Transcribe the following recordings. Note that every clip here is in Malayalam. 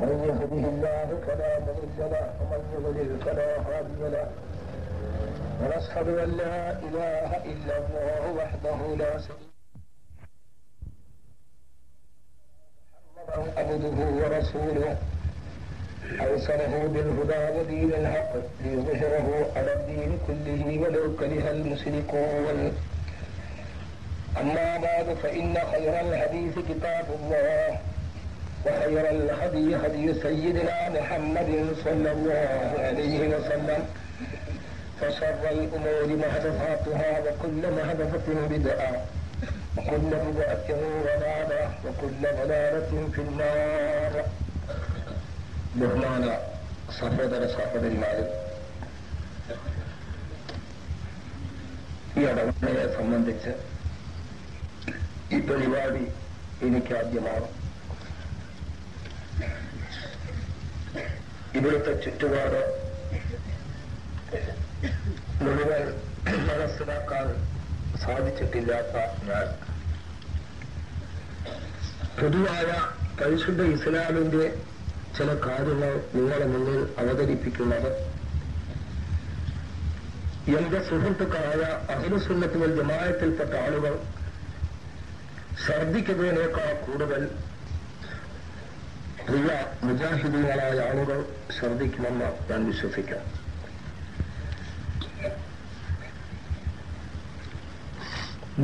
من يهده الله فلا مضل له ومن يضلل فلا هادي له ونشهد أن لا إله إلا الله وحده لا شريك له محمدا عبده ورسوله أرسله بالهدى ودين الحق ليظهره على الدين كله ولو كره المشركون. أما بعد فإن خير الحديث كتاب الله وخير الهدي هدي سيدنا محمد صلى الله عليه وسلم وشر الأمور محدثاتها وكل محدثة بدعة وكل بدعة ضلالة وكل ضلالة في النار. ബഹുമാന സഹോദര സഹോദരിമാരും, ഈ ഇടവകയെ സംബന്ധിച്ച് ഈ പരിപാടി എനിക്കാദ്യമാണ്. ഇവിടുത്തെ ചുറ്റുപാട് മുഴുവൻ മനസ്സിലാക്കാൻ സാധിച്ചിട്ടില്ലാത്ത ഞാൻ പൊതുവായ പരിശുദ്ധ ഇസ്ലാമിന്റെ ചില കാര്യങ്ങൾ നിങ്ങളുടെ മുന്നിൽ അവതരിപ്പിക്കുന്നത് എന്റെ സുഹൃത്തുക്കളായ അഹ്ലുസുന്നത്ത് വൽ ജമാഅത്തിൽപ്പെട്ട ആളുകൾ ഛർദ്ദിക്കുന്നതിനേക്കാൾ കൂടുതൽ പ്രിയ മുജാഹിദീങ്ങളായ ആളുകൾ ഛർദ്ദിക്കുമെന്ന് ഞാൻ വിശ്വസിക്കാം.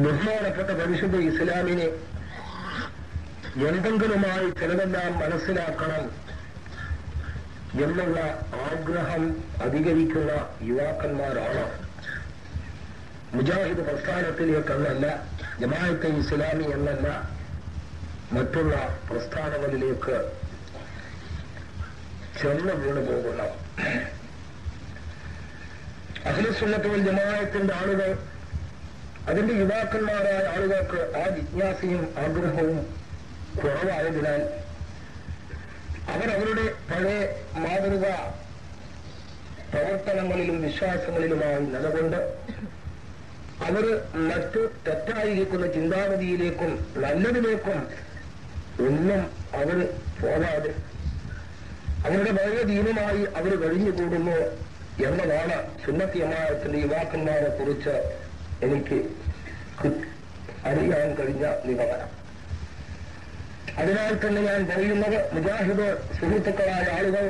ബഹുമാനപ്പെട്ട പരിശുദ്ധ ഇസ്ലാമിനെ എന്തെങ്കിലുമായി ചിലതെല്ലാം മനസ്സിലാക്കണം എന്നുള്ള ആഗ്രഹം അധികരിക്കുന്ന യുവാക്കന്മാരാണ് മുജാഹിദ് പ്രസ്ഥാനത്തിലേക്കെന്നല്ല, ജമാഅത്തെ ഇസ്ലാമി എന്നല്ല, മറ്റുള്ള പ്രസ്ഥാനങ്ങളിലേക്ക് ചെന്ന് വീണു പോകുന്ന അഹ്ലുസുന്നത്ത് വൽ ജമാഅത്തിന്റെ ആളുകൾ, അതിന്റെ യുവാക്കന്മാരായ ആളുകൾക്ക് ആ ജിജ്ഞാസയും ആഗ്രഹവും കുറവായതിനാൽ അവരവരുടെ പഴയ മാതൃക പ്രവർത്തനങ്ങളിലും വിശ്വാസങ്ങളിലുമായി നിലകൊണ്ട് അവർ മറ്റു തെറ്റായിരിക്കുന്ന ചിന്താഗതിയിലേക്കും നല്ലതിലേക്കും ഒന്നും അവർ പോകാതെ അവരുടെ പഴയ ദീനുമായി അവർ കഴിഞ്ഞുകൂടുന്നു എന്നതാണ് സുന്നത്ത് ജമാഅത്തിന്റെ യുവാക്കന്മാരെ കുറിച്ച് എനിക്ക് അറിയാൻ കഴിഞ്ഞ നിഗമനം. അതിനാൽ തന്നെ ഞാൻ പറയുന്നത്, മുജാഹിദ് സുഹൃത്തുക്കളായ ആളുകൾ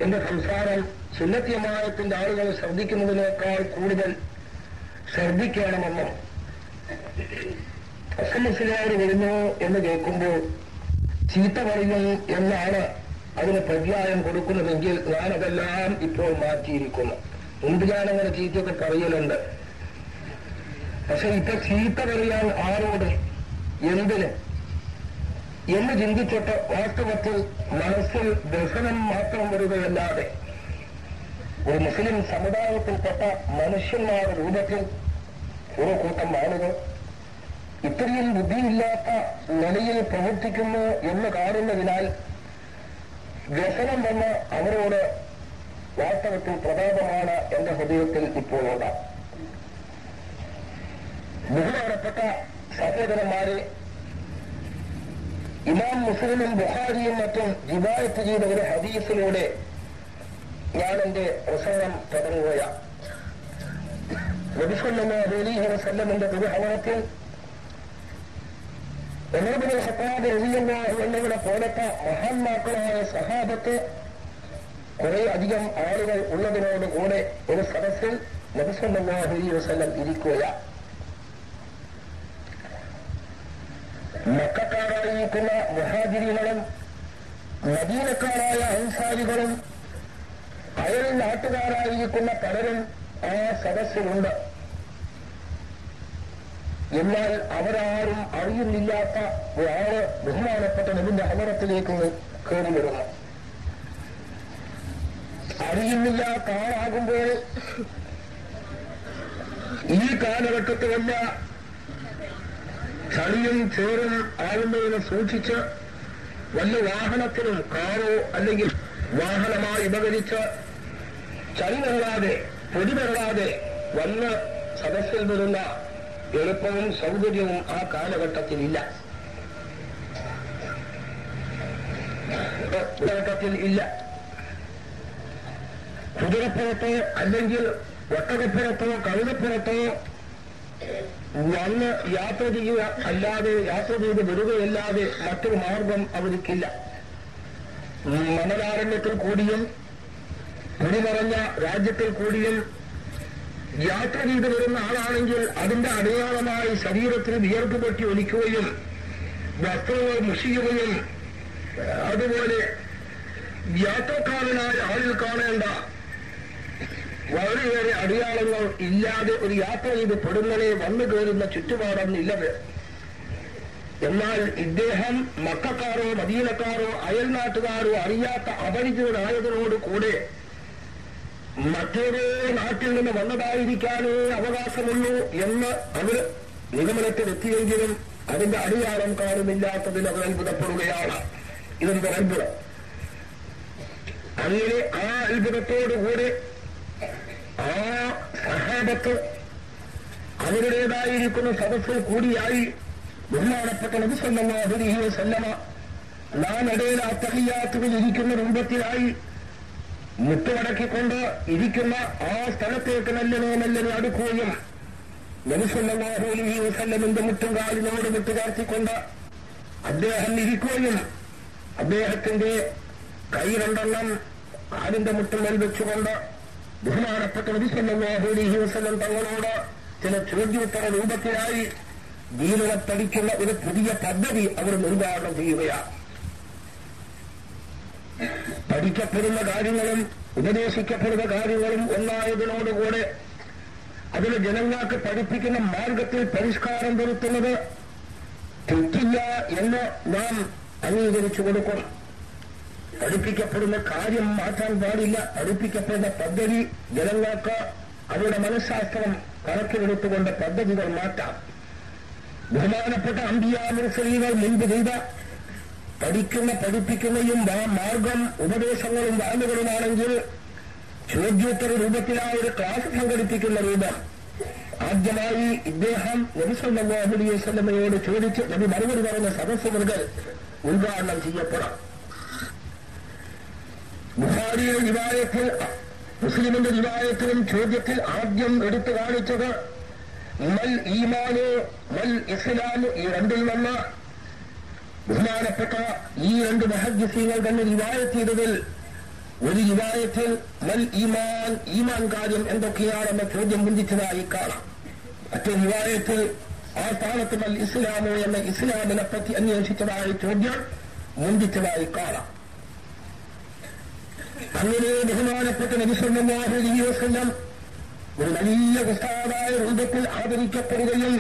എന്റെ സംസാരം സുന്നത്ത് ജമാഅത്തിന്റെ ആളുകൾ ശ്രദ്ധിക്കുന്നതിനേക്കാൾ കൂടുതൽ ശ്രദ്ധിക്കണമെന്നും അസമുസ്ലിയാർ വരുന്നു എന്ന് കേൾക്കുമ്പോൾ ചീത്ത പറയുന്നു എന്നാണ് അതിന് പര്യായം കൊടുക്കുന്നതെങ്കിൽ ഞാനതെല്ലാം ഇപ്പോൾ മാറ്റിയിരിക്കുന്നു. മുൻപ് ഞാനങ്ങനെ ചീത്തയൊക്കെ പറയലുണ്ട്. പക്ഷെ ഇപ്പൊ ചീത്ത പറയാൻ ആരോട്, എന്തിന് എന്ന് ചിന്തിച്ചിട്ട് വാസ്തവത്തിൽ മനസ്സിൽ ദർശനം മാത്രം വരികയല്ലാതെ ഒരു മുസ്ലിം സമുദായത്തിൽപ്പെട്ട മനുഷ്യന്മാരുടെ രൂപത്തിൽ ഒരു കൂട്ടം ആളുകൾ ഇത്രയും ബുദ്ധിയില്ലാത്ത നിലയിൽ പ്രവർത്തിക്കുന്നു എന്ന് കാണുന്നതിനാൽ വ്യസനം വന്ന് അവരോട് വാസ്തവത്തിൽ പ്രതാപമാണ് എന്റെ ഹൃദയത്തിൽ ഇപ്പോഴുള്ള. ബഹുമാനപ്പെട്ട സഹോദരന്മാരെ, ഇമാം മുസ്ലിമും ബുഖാരിയും മറ്റും റിവായത്ത് ചെയ്ത ഒരു ഹദീസിലൂടെ ഞാൻ എന്റെ പ്രസംഗം തുടങ്ങുകയാണ്. നബി സല്ലല്ലാഹു അലൈഹി വസല്ലമിന്റെ തിരുഹദറത്തിൽ ഉമർ ഇബ്നുൽ ഖത്താബ് റളിയല്ലാഹു അൻഹുവിനെ പോലത്തെ മഹാന്മാക്കളായ സഹാബത്ത് കുറെ അധികം ആളുകൾ ഉള്ളതിനോടുകൂടെ ഒരു സദസ്സിൽ നബി സല്ലല്ലാഹു അലൈഹി വസല്ലം ഇരിക്കുകയാണ്. മക്കക്കാരായിരിക്കുന്ന മുഹാജിരികളും മദീനക്കാരായ അൻസാരികളും അയൽ നാട്ടുകാരായിരിക്കുന്ന പലരും ആ സദസ്സിലുണ്ട്. എന്നാൽ അവരാരും അറിയുന്നില്ലാത്ത ഒരാള് ബഹുമാനപ്പെട്ട നബിന്റെ ഹദറത്തിലേക്ക് കയറി വരുന്നു. അറിയുന്നില്ലാത്ത ആളാകുമ്പോൾ ഈ കാലഘട്ടത്തിലല്ല ചളിയും ചേറും ആകുന്നതിനെ സൂക്ഷിച്ച് വല്ല വാഹനത്തിനും കാറോ അല്ലെങ്കിൽ വാഹനമായി ഉപകരിച്ച് ചളി വെള്ളാതെ പൊടി വെള്ളാതെ വന്ന് സദസ്സിൽ വരുന്ന എളുപ്പവും സൗകര്യവും ആ കാലഘട്ടത്തിലില്ല. ഘട്ടത്തിൽ ഇല്ല. കുതിരപ്പുറത്തോ അല്ലെങ്കിൽ ഒട്ടകപ്പുറത്തോ കഴുതപ്പുറത്തോ വന്ന് യാത്ര ചെയ്യുക അല്ലാതെ, യാത്ര ചെയ്ത് വരികയല്ലാതെ മറ്റൊരു മാർഗം അവർക്കില്ല. മണലാരണ്യത്തിൽ കൂടിയും കുടിമറഞ്ഞ രാജ്യത്തിൽ കൂടിയും യാത്ര ചെയ്ത് വരുന്ന ആളാണെങ്കിൽ അതിന്റെ അടയാളമായി ശരീരത്തിന് വിയർപ്പ് പറ്റി ഒലിക്കുകയും വസ്ത്രങ്ങൾ മുഷിയുകയും അതുപോലെ യാത്രക്കാരനായ ആളിൽ കാണേണ്ട വളരെയേറെ അടയാളങ്ങൾ ഇല്ലാതെ ഒരു യാത്ര ചെയ്ത് പെടുന്നനെ വന്നു കയറുന്ന ചുറ്റുപാടൊന്നില്ലത്. എന്നാൽ ഇദ്ദേഹം മക്കക്കാരോ മദീനക്കാരോ അയൽനാട്ടുകാരോ അറിയാത്ത അപരിചിതനായതിനോട് കൂടെ മറ്റേതോ നാട്ടിൽ നിന്ന് വന്നതായിരിക്കാനേ അവകാശമുള്ളൂ എന്ന് അവർ നിഗമനത്തിലെത്തിയെങ്കിലും അതിന്റെ അടിയാളം കാണുന്നില്ലാത്തതിൽ അവർ അത്ഭുതപ്പെടുകയാണ്. ഇതെന്ത് അത്ഭുതം! അങ്ങനെ ആ അത്ഭുതത്തോടുകൂടെ ആ സഹാബത്ത് അവരുടേതായിരിക്കുന്ന സദസ്സിൽ കൂടിയായി ബഹുമാനപ്പെട്ട നബി സല്ലല്ലാഹു അലൈഹി വസല്ലമ നാനിടയിൽ അത്തഹിയ്യാത്തുകൾ ഇരിക്കുന്ന രൂപത്തിലായി മുട്ടുമടക്കിക്കൊണ്ട് ഇരിക്കുന്ന ആ സ്ഥലത്തേക്ക് മെല്ലനെ അടുക്കുകയും നബി സല്ലല്ലാഹു അലൈഹി വസല്ലമിന്റെ മുട്ടും കാലിനോട് മുട്ടുചാർത്തിക്കൊണ്ട് അദ്ദേഹം ഇരിക്കുകയും അദ്ദേഹത്തിന്റെ കൈ രണ്ടെണ്ണം കാലിന്റെ മുട്ടുമേൽ വെച്ചുകൊണ്ട് ബഹുമാനപ്പെട്ട നബി സല്ലല്ലാഹു അലൈഹി വസല്ലം തങ്ങളോട് ചില ചോദ്യോത്തര രൂപത്തിലായി ദീനിനെ പഠിക്കുന്ന ഒരു പുതിയ പദ്ധതി അവർ നിർമ്മാണം ചെയ്യുകയാണ്. പഠിക്കപ്പെടുന്ന കാര്യങ്ങളും ഉപദേശിക്കപ്പെടുന്ന കാര്യങ്ങളും ഒന്നായതിനോടുകൂടെ അതിന് ജനങ്ങൾക്ക് പഠിപ്പിക്കുന്ന മാർഗത്തിൽ പരിഷ്കാരം വരുത്തുന്നത് തെറ്റില്ല എന്ന് നാം അംഗീകരിച്ചു കൊടുക്കണം. പഠിപ്പിക്കപ്പെടുന്ന കാര്യം മാറ്റാൻ പാടില്ല. പഠിപ്പിക്കപ്പെടുന്ന പദ്ധതി ജനങ്ങൾക്ക് അവരുടെ മനഃശാസ്ത്രം കണക്കിലെടുത്തുകൊണ്ട് പദ്ധതികൾ മാറ്റാം. ബഹുമാനപ്പെട്ട അംബിയാ മുർസലീങ്ങൾ മുൻപ് ചെയ്ത പഠിപ്പിക്കുന്നയും മാർഗം ഉപദേശങ്ങളും വാങ്ങുകളുമാണെങ്കിൽ ചോദ്യോത്തര രൂപത്തിലായ ഒരു ക്ലാസ് സംഘടിപ്പിക്കുന്ന രൂപം ആദ്യമായി ഇദ്ദേഹം നബി സല്ലല്ലാഹു അലൈഹി വസല്ലമയോട് ചോദിച്ച് നബി മറുപടി പറയുന്ന സദസ്സുകൾ ഉദ്ഘാടനം ചെയ്യപ്പെടാം. ബുഖാരിയുടെ റിവായത്തിൽ മുസ്ലിമിന്റെ റിവായത്തിലും ചോദ്യത്തിൽ ആദ്യം എടുത്തു കാണിച്ചത് മൽ ഈമാന് മൽ ഇസ്ലാമ് ഈ രണ്ടിൽ വന്ന ബഹുമാനപ്പെട്ട ഈ രണ്ട് മുഹദ്ദിസീങ്ങൾ തന്നെ റിവായത്ത് ചെയ്തതിൽ ഒരു റിവായത്തിൽ മൽ ഈമാൻ കാര്യം എന്തൊക്കെയാണെന്ന ചോദ്യം മുന്തിച്ചതായി കാണാം. മറ്റൊരു റിവായത്തിൽ ആ സ്ഥാനത്ത് മൽ ഇസ്ലാമോ എന്ന ഇസ്ലാമിനെ പറ്റി അന്വേഷിച്ചതായ ചോദ്യം മുന്തിച്ചതായി കാണാം. അങ്ങനെ ബഹുമാനപ്പെട്ട നബി സല്ലല്ലാഹു അലൈഹി വസല്ലം ഒരു വലിയ ഉസ്താദായ രൂപത്തിൽ ആദരിക്കപ്പെടുകയും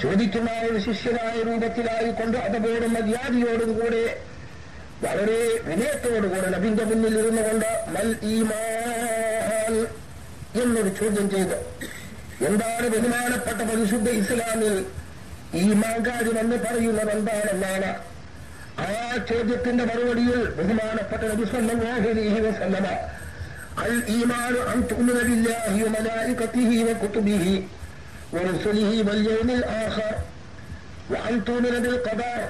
ചോദിക്കുന്ന ഒരു ശിഷ്യനായ രൂപത്തിലായിക്കൊണ്ട് അതോടും മര്യാദയോടും കൂടെ വളരെ വിനയത്തോടുകൂടെ നബിന്റെ മുന്നിൽ ഇരുന്നുകൊണ്ട് മൽ ഈമാൻ എന്നൊരു ചോദ്യം ചെയ്തു. എന്താണ് ബഹുമാനപ്പെട്ട പരിശുദ്ധ ഇസ്ലാമിൽ ഈമാൻ കാര്യം എന്ന് പറയുന്നത് എന്താണെന്നാണ്. ആ ചോദ്യത്തിന്റെ മറുപടിയിൽ ബഹുമാനപ്പെട്ട നബി സല്ലല്ലാഹു അലൈഹി വസല്ലമ അൽ ഈമാനു അൻ തുഅ്മിന ബില്ലാഹി വ മലായികതിഹി വ കുതുബിഹി വ റസൂലിഹി വൽ യൗമിൽ ആഖിർ വ അൻ തുഅ്മിന ബിൽ ഖദർ.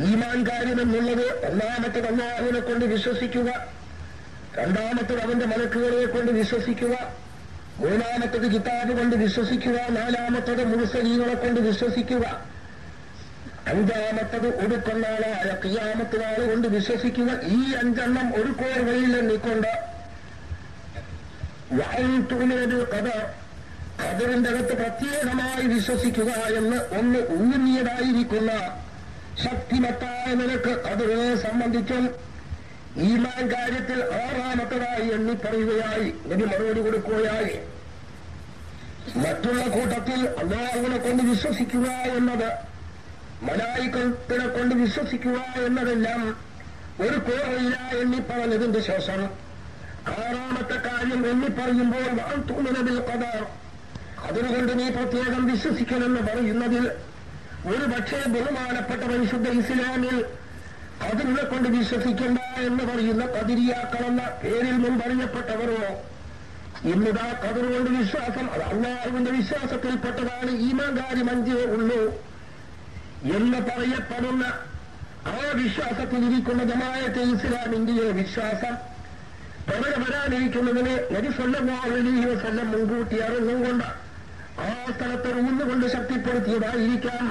ഈമാൻ കാര്യം എന്നുള്ളത് ഒന്നാമത്തത് അല്ലാഹുവിനെ കൊണ്ട് വിശ്വസിക്കുക, രണ്ടാമത്തത് അവന്റെ മലക്കുകളെ കൊണ്ട് വിശ്വസിക്കുക, മൂന്നാമത്തത് കിതാബ് കൊണ്ട് വിശ്വസിക്കുക, നാലാമത്തത് മുർസലീങ്ങളെ കൊണ്ട് വിശ്വസിക്കുക, അഞ്ചാമത്തത് ഒടുക്കൊന്നാളായ ഖിയാമത്ത് നാൾ കൊണ്ട് വിശ്വസിക്കുക. ഈ അഞ്ചെണ്ണം ഒരു കോർവയിൽ എണ്ണിക്കൊണ്ട് ഖദറിന്റെ അകത്ത് പ്രത്യേകമായി വിശ്വസിക്കുക എന്ന് ഒന്ന് ഊന്നിയതായിരിക്കുന്ന ശക്തിമത്തായ നിലക്ക് ഖദറിനെ സംബന്ധിച്ചും ഈമാൻ കാര്യത്തിൽ ആറാമത്തതായി എണ്ണി പറയുകയായി നബി മറുപടി കൊടുക്കുകയായി. മറ്റുള്ള കൂട്ടത്തിൽ അല്ലാഹുവിനെ കൊണ്ട് വിശ്വസിക്കുക എന്നത്, മലായികത്തിനെ കൊണ്ട് വിശ്വസിക്കുക എന്നതെല്ലാം ഒരു കോറയില എണ്ണിപ്പറഞ്ഞതിന്റെ ശേഷം ആറാമത്തെ കാര്യം എണ്ണിപ്പറയുമ്പോൾ അതിനുകൊണ്ട് നീ പ്രത്യേകം വിശ്വസിക്കണമെന്ന് പറയുന്നതിൽ ഒരു പക്ഷേ ബഹുമാനപ്പെട്ട പരിശുദ്ധ ഇസ്ലാമിൽ അതിനെ കൊണ്ട് വിശ്വസിക്കണ്ട എന്ന് പറയുന്ന ഖദരിയാക്കളെന്ന പേരിൽ മുൻപറിയപ്പെട്ടവരോ ഇന്നിതാ ഖദർ കൊണ്ട് വിശ്വാസം അത് അല്ലാഹുവിന്റെ വിശ്വാസത്തിൽപ്പെട്ടതാണ്, ഈമാൻ കാര്യം അഞ്ചേ ഉള്ളൂ എന്ന് പറയപ്പെടുന്ന ആ വിശ്വാസത്തിലിരിക്കുന്ന ജമാഅത്തെ ഇസ്ലാമിന്റെ വിശ്വാസം അവിടെ വരാനിരിക്കുന്നതിന് നബി സല്ലല്ലാഹു അലൈഹി വസല്ലം മുൻകൂട്ടി അറിഞ്ഞുകൊണ്ട് ആ സ്ഥലത്ത് ഊന്നുകൊണ്ട് ശക്തിപ്പെടുത്തിയതായിരിക്കാം.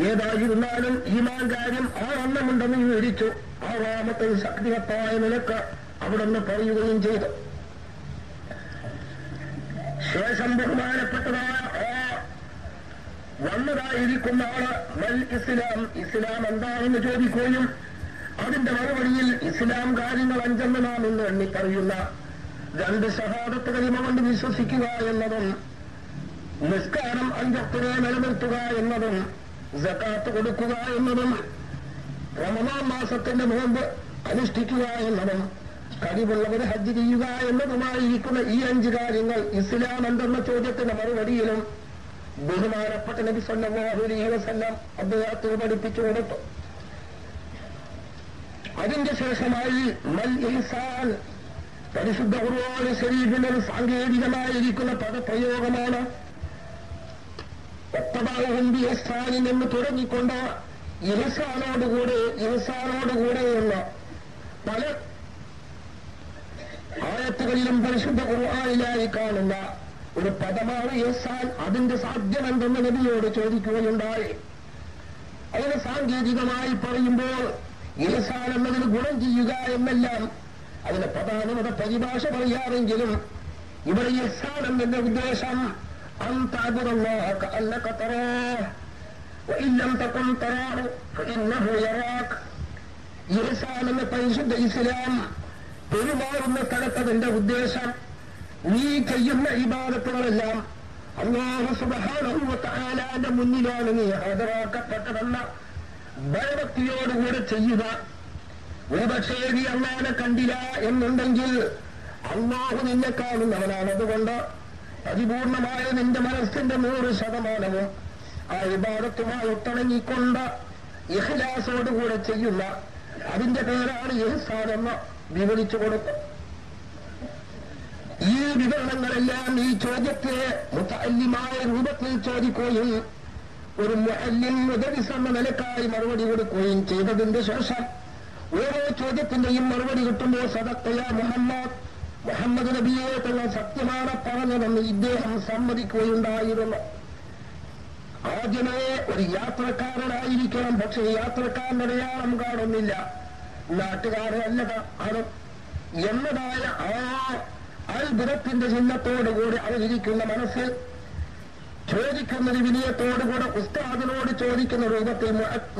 ഏതായിരുന്നാലും ഈമാൻ കാര്യം ആറെണ്ണമുണ്ടെന്ന് വിവരിച്ചു. ആറാമത്തെ ശക്തിവത്തായ നിലക്ക് അവിടെ നിന്ന് പറയുകയും ചെയ്തു. ശേഷം ബഹുമാനപ്പെട്ടതായ വന്നതായിരിക്കുന്ന ആള് മൽ ഇസ്ലാം, ഇസ്ലാം എന്താണെന്ന് ചോദിക്കുകയും അതിന്റെ മറുപടിയിൽ ഇസ്ലാം കാര്യങ്ങൾ 5 നാം ഇന്ന് എണ്ണി പറയുന്ന 2 ഷഹാദത്ത് കലിമ കൊണ്ട് വിശ്വസിക്കുക എന്നതും നിസ്കാരം 5 നിലനിർത്തുക എന്നതും സകാത്ത് കൊടുക്കുക എന്നതും റമദാൻ മാസത്തിന്റെ നോമ്പ് അനുഷ്ഠിക്കുക എന്നതും കഴിവുള്ളവർ ഹജ്ജ് ചെയ്യുക എന്നതുമായിരിക്കുന്ന ഈ 5 കാര്യങ്ങൾ ഇസ്ലാം എന്തെന്ന ചോദ്യത്തിന്റെ മറുപടിയിലും ബഹുമാനപ്പെട്ട നബി സല്ലല്ലാഹു അലൈഹി വസല്ലം അദ്ദേഹത്തിന് പഠിപ്പിച്ചു കൊടുത്തു. അതിന്റെ ശേഷമായി മൽ ഇഹ്സാൻ, പരിശുദ്ധ ഖുർആൻ ശരീഫിന്റെ ഒരു സാങ്കേതികമായിരിക്കുന്ന പദപ്രയോഗമാണ്. ഒത്തബാഹും ബി ഇഹ്സാനിൻ എന്ന് തുടങ്ങിക്കൊണ്ട് ഇഹ്സാനോടുകൂടെ എന്ന പല ആയത്തുകളിലും പരിശുദ്ധ ഖുർആനിലായി കാണുന്ന ഒരു പദമാണ് ഇഹ്സാൻ. അതിന്റെ സാധ്യമെന്തെന്ന് നബിയോട് ചോദിക്കുകയുണ്ടായി. അതിന് സാങ്കേതികമായി പറയുമ്പോൾ ഇഹ്സാൻ എന്നതിന് ഗുണം ചെയ്യുക എന്നെല്ലാം അതിന് പ്രധാനപ്പെട്ട പരിഭാഷ പറയാറെങ്കിലും ഇവിടെ ഇഹ്സാൻ എന്നതിന്റെ ഉദ്ദേശം അൻ തഅബ്ദുല്ലാഹ കഅന്നക തറാഹു വഇൻ ലം തകുൻ തറാഹു ഫഇന്നഹു യറാക. ഇഹ്സാൻ എന്ന പരിശുദ്ധ ഇസ്ലാം പെരുമാറുന്ന സ്ഥലത്തതിന്റെ ഉദ്ദേശം നീ ചെയ്യുന്ന ഇബാദത്തുകളെല്ലാം അല്ലാഹു സുബ്ഹാനഹു വ തആലയുടെ മുന്നിലാണ് നീ ഹാജരാക്കപ്പെട്ടതെന്ന ഭയഭക്തിയോടുകൂടെ ചെയ്യുക. ഒരുപക്ഷേ നീ അള്ളാഹുവിനെ കണ്ടില്ല എന്നുണ്ടെങ്കിൽ അള്ളാഹു നിന്നെ കാണുന്നവനാണ്. അതുകൊണ്ട് പരിപൂർണമായ നിന്റെ മനസ്സിന്റെ 100% ആ ഇബാദത്തുമായി ഒത്തിണങ്ങിക്കൊണ്ട് ഇഖ്ലാസോടുകൂടെ ചെയ്യുന്ന അതിന്റെ പേരാണ് ഇഹ്സാൻ എന്ന് വിവരിച്ചു കൊടുത്തു. ഈ വിവരണങ്ങളെല്ലാം ഈ ചോദ്യത്തെ മുതഅല്ലിമായ രൂപത്തിൽ ചോദിക്കുകയും ഒരു മുഅല്ലിം മുദരിസ് എന്ന നിലക്കായി മറുപടി കൊടുക്കുകയും ചെയ്തതിന്റെ ശേഷം ഓരോ ചോദ്യത്തിന്റെയും മറുപടി കിട്ടുമ്പോൾ സദഖ്ത യാ മുഹമ്മദ് നബിയെ തന്നെ സത്യമാണ് പറഞ്ഞതെന്ന് ഇദ്ദേഹം സമ്മതിക്കുകയുണ്ടായിരുന്നു. ആദ്യമേ ഒരു യാത്രക്കാരനായിരിക്കണം, പക്ഷേ യാത്രക്കാരന്റെ അടയാളം കാണുന്നില്ല, നാട്ടുകാരനല്ല ആണ് എന്നതായ ആ അത്ഭുതത്തിന്റെ ചിഹ്നത്തോടുകൂടി അവരിയ്ക്കുന്ന മനസ്സിൽ ചോദിക്കുന്നത് വിനയത്തോടുകൂടെ ഉസ്താദിനോട് ചോദിക്കുന്ന രൂപത്തിൽ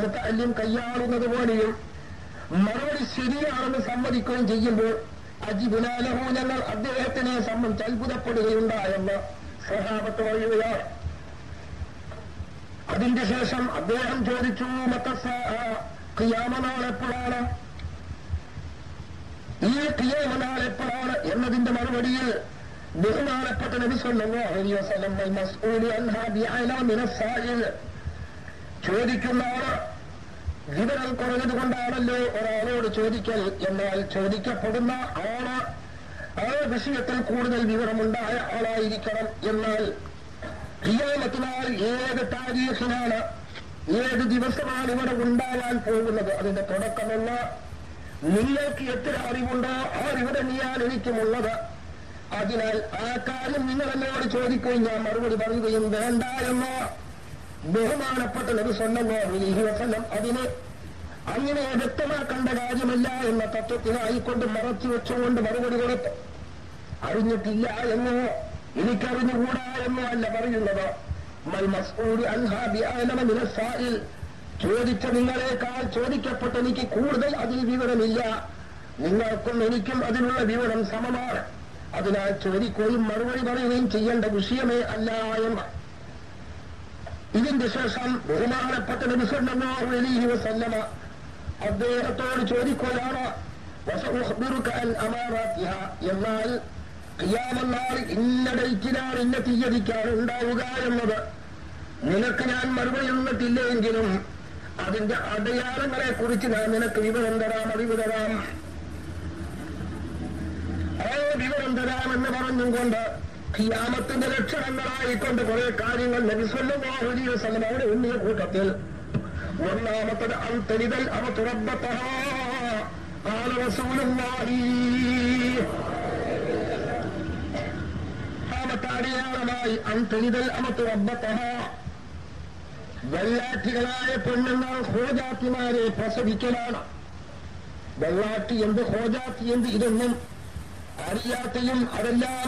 മുതഅല്ലിം കയ്യാളുന്നത് പോലെയും മറുപടി ശരിയാണെന്ന് സമ്മതിക്കുകയും ചെയ്യുമ്പോൾ അജിബുനാ ലഹു, ഞങ്ങൾ അദ്ദേഹത്തിനെ സംബന്ധിച്ച് അത്ഭുതപ്പെടുകയുണ്ടായെന്ന് സ്വഹാബത്ത് പറയുകയാണ്. അതിന്റെ ശേഷം അദ്ദേഹം ചോദിച്ചു ഖിയാമ നാൾ എപ്പോഴാണ്, ഈ ഖിയാമ നാൾ എപ്പോഴാണ് എന്നതിന്റെ മറുപടിയിൽ ബഹുമാനപ്പെട്ട നബി സല്ലല്ലാഹു അലൈഹി വസല്ലം വൽ മസ്ഊലു അൻഹാ ബിഅലമ മിനസ് സാഇൽ, ചോദിക്കുന്ന ആള് വിവരം കുറഞ്ഞതുകൊണ്ടാണല്ലോ ഒരാളോട് ചോദിക്കൽ, എന്നാൽ ചോദിക്കപ്പെടുന്ന ആള് ആ വിഷയത്തിൽ കൂടുതൽ വിവരമുണ്ടായ ആളായിരിക്കണം. എന്നാൽ ഖിയാമത്തിനാൽ ഏത് താരീഖിനാണ്, ഏത് ദിവസമാണ് ഇവിടെ ഉണ്ടാവാൻ പോകുന്നത്, അതിന്റെ തുടക്കമല്ല. നിങ്ങൾക്ക് എത്ര അറിവുണ്ടോ ആ അറിവ് തന്നെയാണ് എനിക്കുമുള്ളത്. അതിനാൽ ആ കാര്യം നിങ്ങൾ എന്നോട് ചോദിക്കുകയും ഞാൻ മറുപടി പറയുകയും വേണ്ട എന്ന് ബഹുമാനപ്പെട്ട നബി സല്ലല്ലാഹു അലൈഹി വസല്ലം അതിനെ അങ്ങനെ വ്യക്തമാക്കേണ്ട കാര്യമല്ല എന്ന തത്വത്തിനായിക്കൊണ്ട് മറച്ചു വെച്ചുകൊണ്ട് മറുപടി കൊടുത്തു. അറിഞ്ഞിട്ടില്ല എന്നോ എനിക്കറിഞ്ഞുകൂടാ എന്നോ അല്ല പറയുന്നത്. മൽ മസ്ഊലു അൻഹാ ബിഅലമ മിനസ് സാഇൽ, ചോദിച്ച നിങ്ങളെക്കാൾ ചോദിക്കപ്പെട്ട എനിക്ക് കൂടുതൽ അതിൽ വിവരമില്ല, നിങ്ങൾക്കും എനിക്കും അതിനുള്ള വിവരം സമമാണ്. അതിനാൽ ചോദിക്കുകയും മറുപടി പറയുകയും ചെയ്യേണ്ട വിഷയമേ അല്ല എന്ന്. ഇതിന്റെ ശേഷം ബഹുമാനപ്പെട്ട നബി സല്ലല്ലാഹു അലൈഹി വസല്ലമ അദ്ദേഹത്തോട് ചോദിക്കുകയാണ് വസഉഖ്ബിറുക അൻ അമാറാത്തിഹാ, എന്നാൽ ഖിയാമത്ത് നാൾ ഇന്ന ഡേറ്റിനാണ് ഇന്ന തീയതിക്കാണ് ഉണ്ടാവുക എന്നത് നിനക്ക് ഞാൻ മറുപടി തന്നിട്ടില്ലെങ്കിലും അതിന്റെ അടയാളങ്ങളെ കുറിച്ച് ഞാൻ നിനക്ക് വിവരം തരാം, അറിവ് തരാം. ആ വിവരം തരാമെന്ന് പറഞ്ഞുകൊണ്ട് ഖിയാമത്തിന്റെ ലക്ഷണങ്ങളായിക്കൊണ്ട് കുറെ കാര്യങ്ങൾ നബി സല്ലല്ലാഹു അലൈഹി വസല്ലം അവിടെ ഉണ്ണിയ കൂട്ടത്തിൽ ഒന്നാമത്തത് അന്തരിതൽ അടയാളമായി അന്തരിതൽ അമത്തുറബത്തഹ വെള്ളാറ്റികളായ പെണ്ണുങ്ങൾ ഹോജാത്തിമാരെ പ്രസവിക്കലാണ്. വെള്ളാട്ടി എന്ത് ഹോജാത്തി എന്ത് ഇതൊന്നും അറിയാത്തയും അതെല്ലാം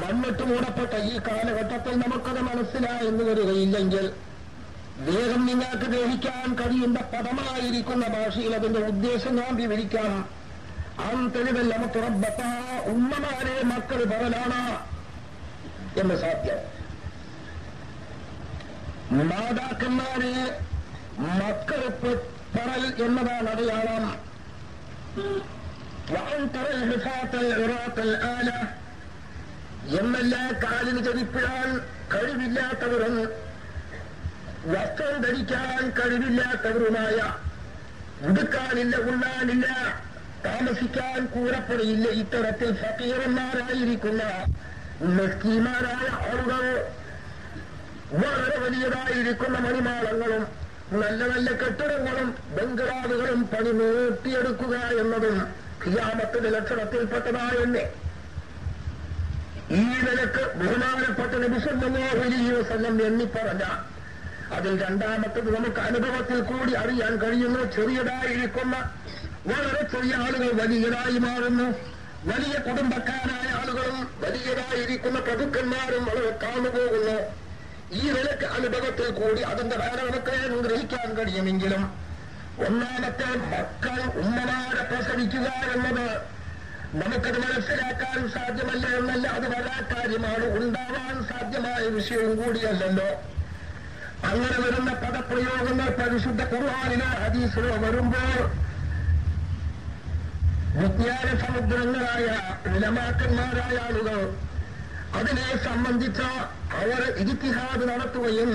മണ്ണിട്ട് മൂടപ്പെട്ട ഈ കാലഘട്ടത്തിൽ നമുക്കത് മനസ്സിലായെന്ന് വരികയില്ലെങ്കിൽ വേഗം നിങ്ങൾക്ക് ഗ്രഹിക്കാൻ കഴിയുന്ന പദമായിരിക്കുന്ന ഭാഷയിൽ അതിന്റെ ഉദ്ദേശം ഞാൻ വിവരിക്കാം. അന്തരിതെല്ലാം തുറബത്ത ഉമ്മമാരെ മക്കൾ പറലാണ് എന്ന് സാധ്യം. മാതാക്കന്മാരെ മക്കൾ പറൽ എന്നതാണ് അടയാളം. എന്നല്ല കാലിന് ചരിപ്പിടാൻ കഴിവില്ലാത്തവരും വസ്ത്രം ധരിക്കാൻ കഴിവില്ലാത്തവരുമായ, ഉടുക്കാനില്ല, ഉണ്ണാനില്ല, താമസിക്കാൻ കൂറപ്പടിയില്ല, ഇത്തരത്തിൽ ഫക്കീറന്മാരായിരിക്കുന്ന മിസ്കീന്മാരായ ആളുകൾ വളരെ വലിയതായിരിക്കുന്ന മണിമാളങ്ങളും നല്ല നല്ല കെട്ടിടങ്ങളും ബംഗ്ലാവുകളും പണി നീട്ടിയെടുക്കുക എന്നതും ഖിയാമത്തിന്റെ ലക്ഷണത്തിൽപ്പെട്ടതായെന്നെ ഈ നിലക്ക് ബഹുമാനപ്പെട്ട നബി സല്ലല്ലാഹു അലൈഹി വസല്ലം എണ്ണിപ്പറഞ്ഞ അതിൽ രണ്ടാമത്തത് നമുക്ക് അനുഭവത്തിൽ കൂടി അറിയാൻ കഴിയുന്നു. ചെറിയതായിരിക്കുന്ന വളരെ ചെറിയ ആളുകൾ വലിയതായി മാറുന്നു. വലിയ കുടുംബക്കാരായ ആളുകളും വലിയതായിരിക്കുന്ന പ്രഭുക്കന്മാരും വളരെ കാണുപോകുന്നു. ഈ നിലക്ക് അനുഭവത്തിൽ കൂടി അതിന്റെ വേറെ നമുക്ക് ഗ്രഹിക്കാൻ കഴിയുമെങ്കിലും ഒന്നാമത്തെ മക്കൾ ഉമ്മമാരെ പ്രസവിക്കുക എന്നത് നമുക്കത് മനസ്സിലാക്കാൻ സാധ്യമല്ല എന്നല്ല, അത് വളരെ കാര്യമാണ്. ഉണ്ടാവാൻ സാധ്യമായ വിഷയവും കൂടിയല്ലല്ലോ. അങ്ങനെ വരുന്ന പദപ്രയോഗങ്ങൾ പരിശുദ്ധ ഖുർആനിലോ ഹദീസിലോ വരുമ്പോൾ വിജ്ഞാന സമുദ്രങ്ങളായ ഉലമാക്കന്മാരായ ആളുകൾ അതിനെ സംബന്ധിച്ച അവർ ഇജ്തിഹാദ് നടത്തുകയും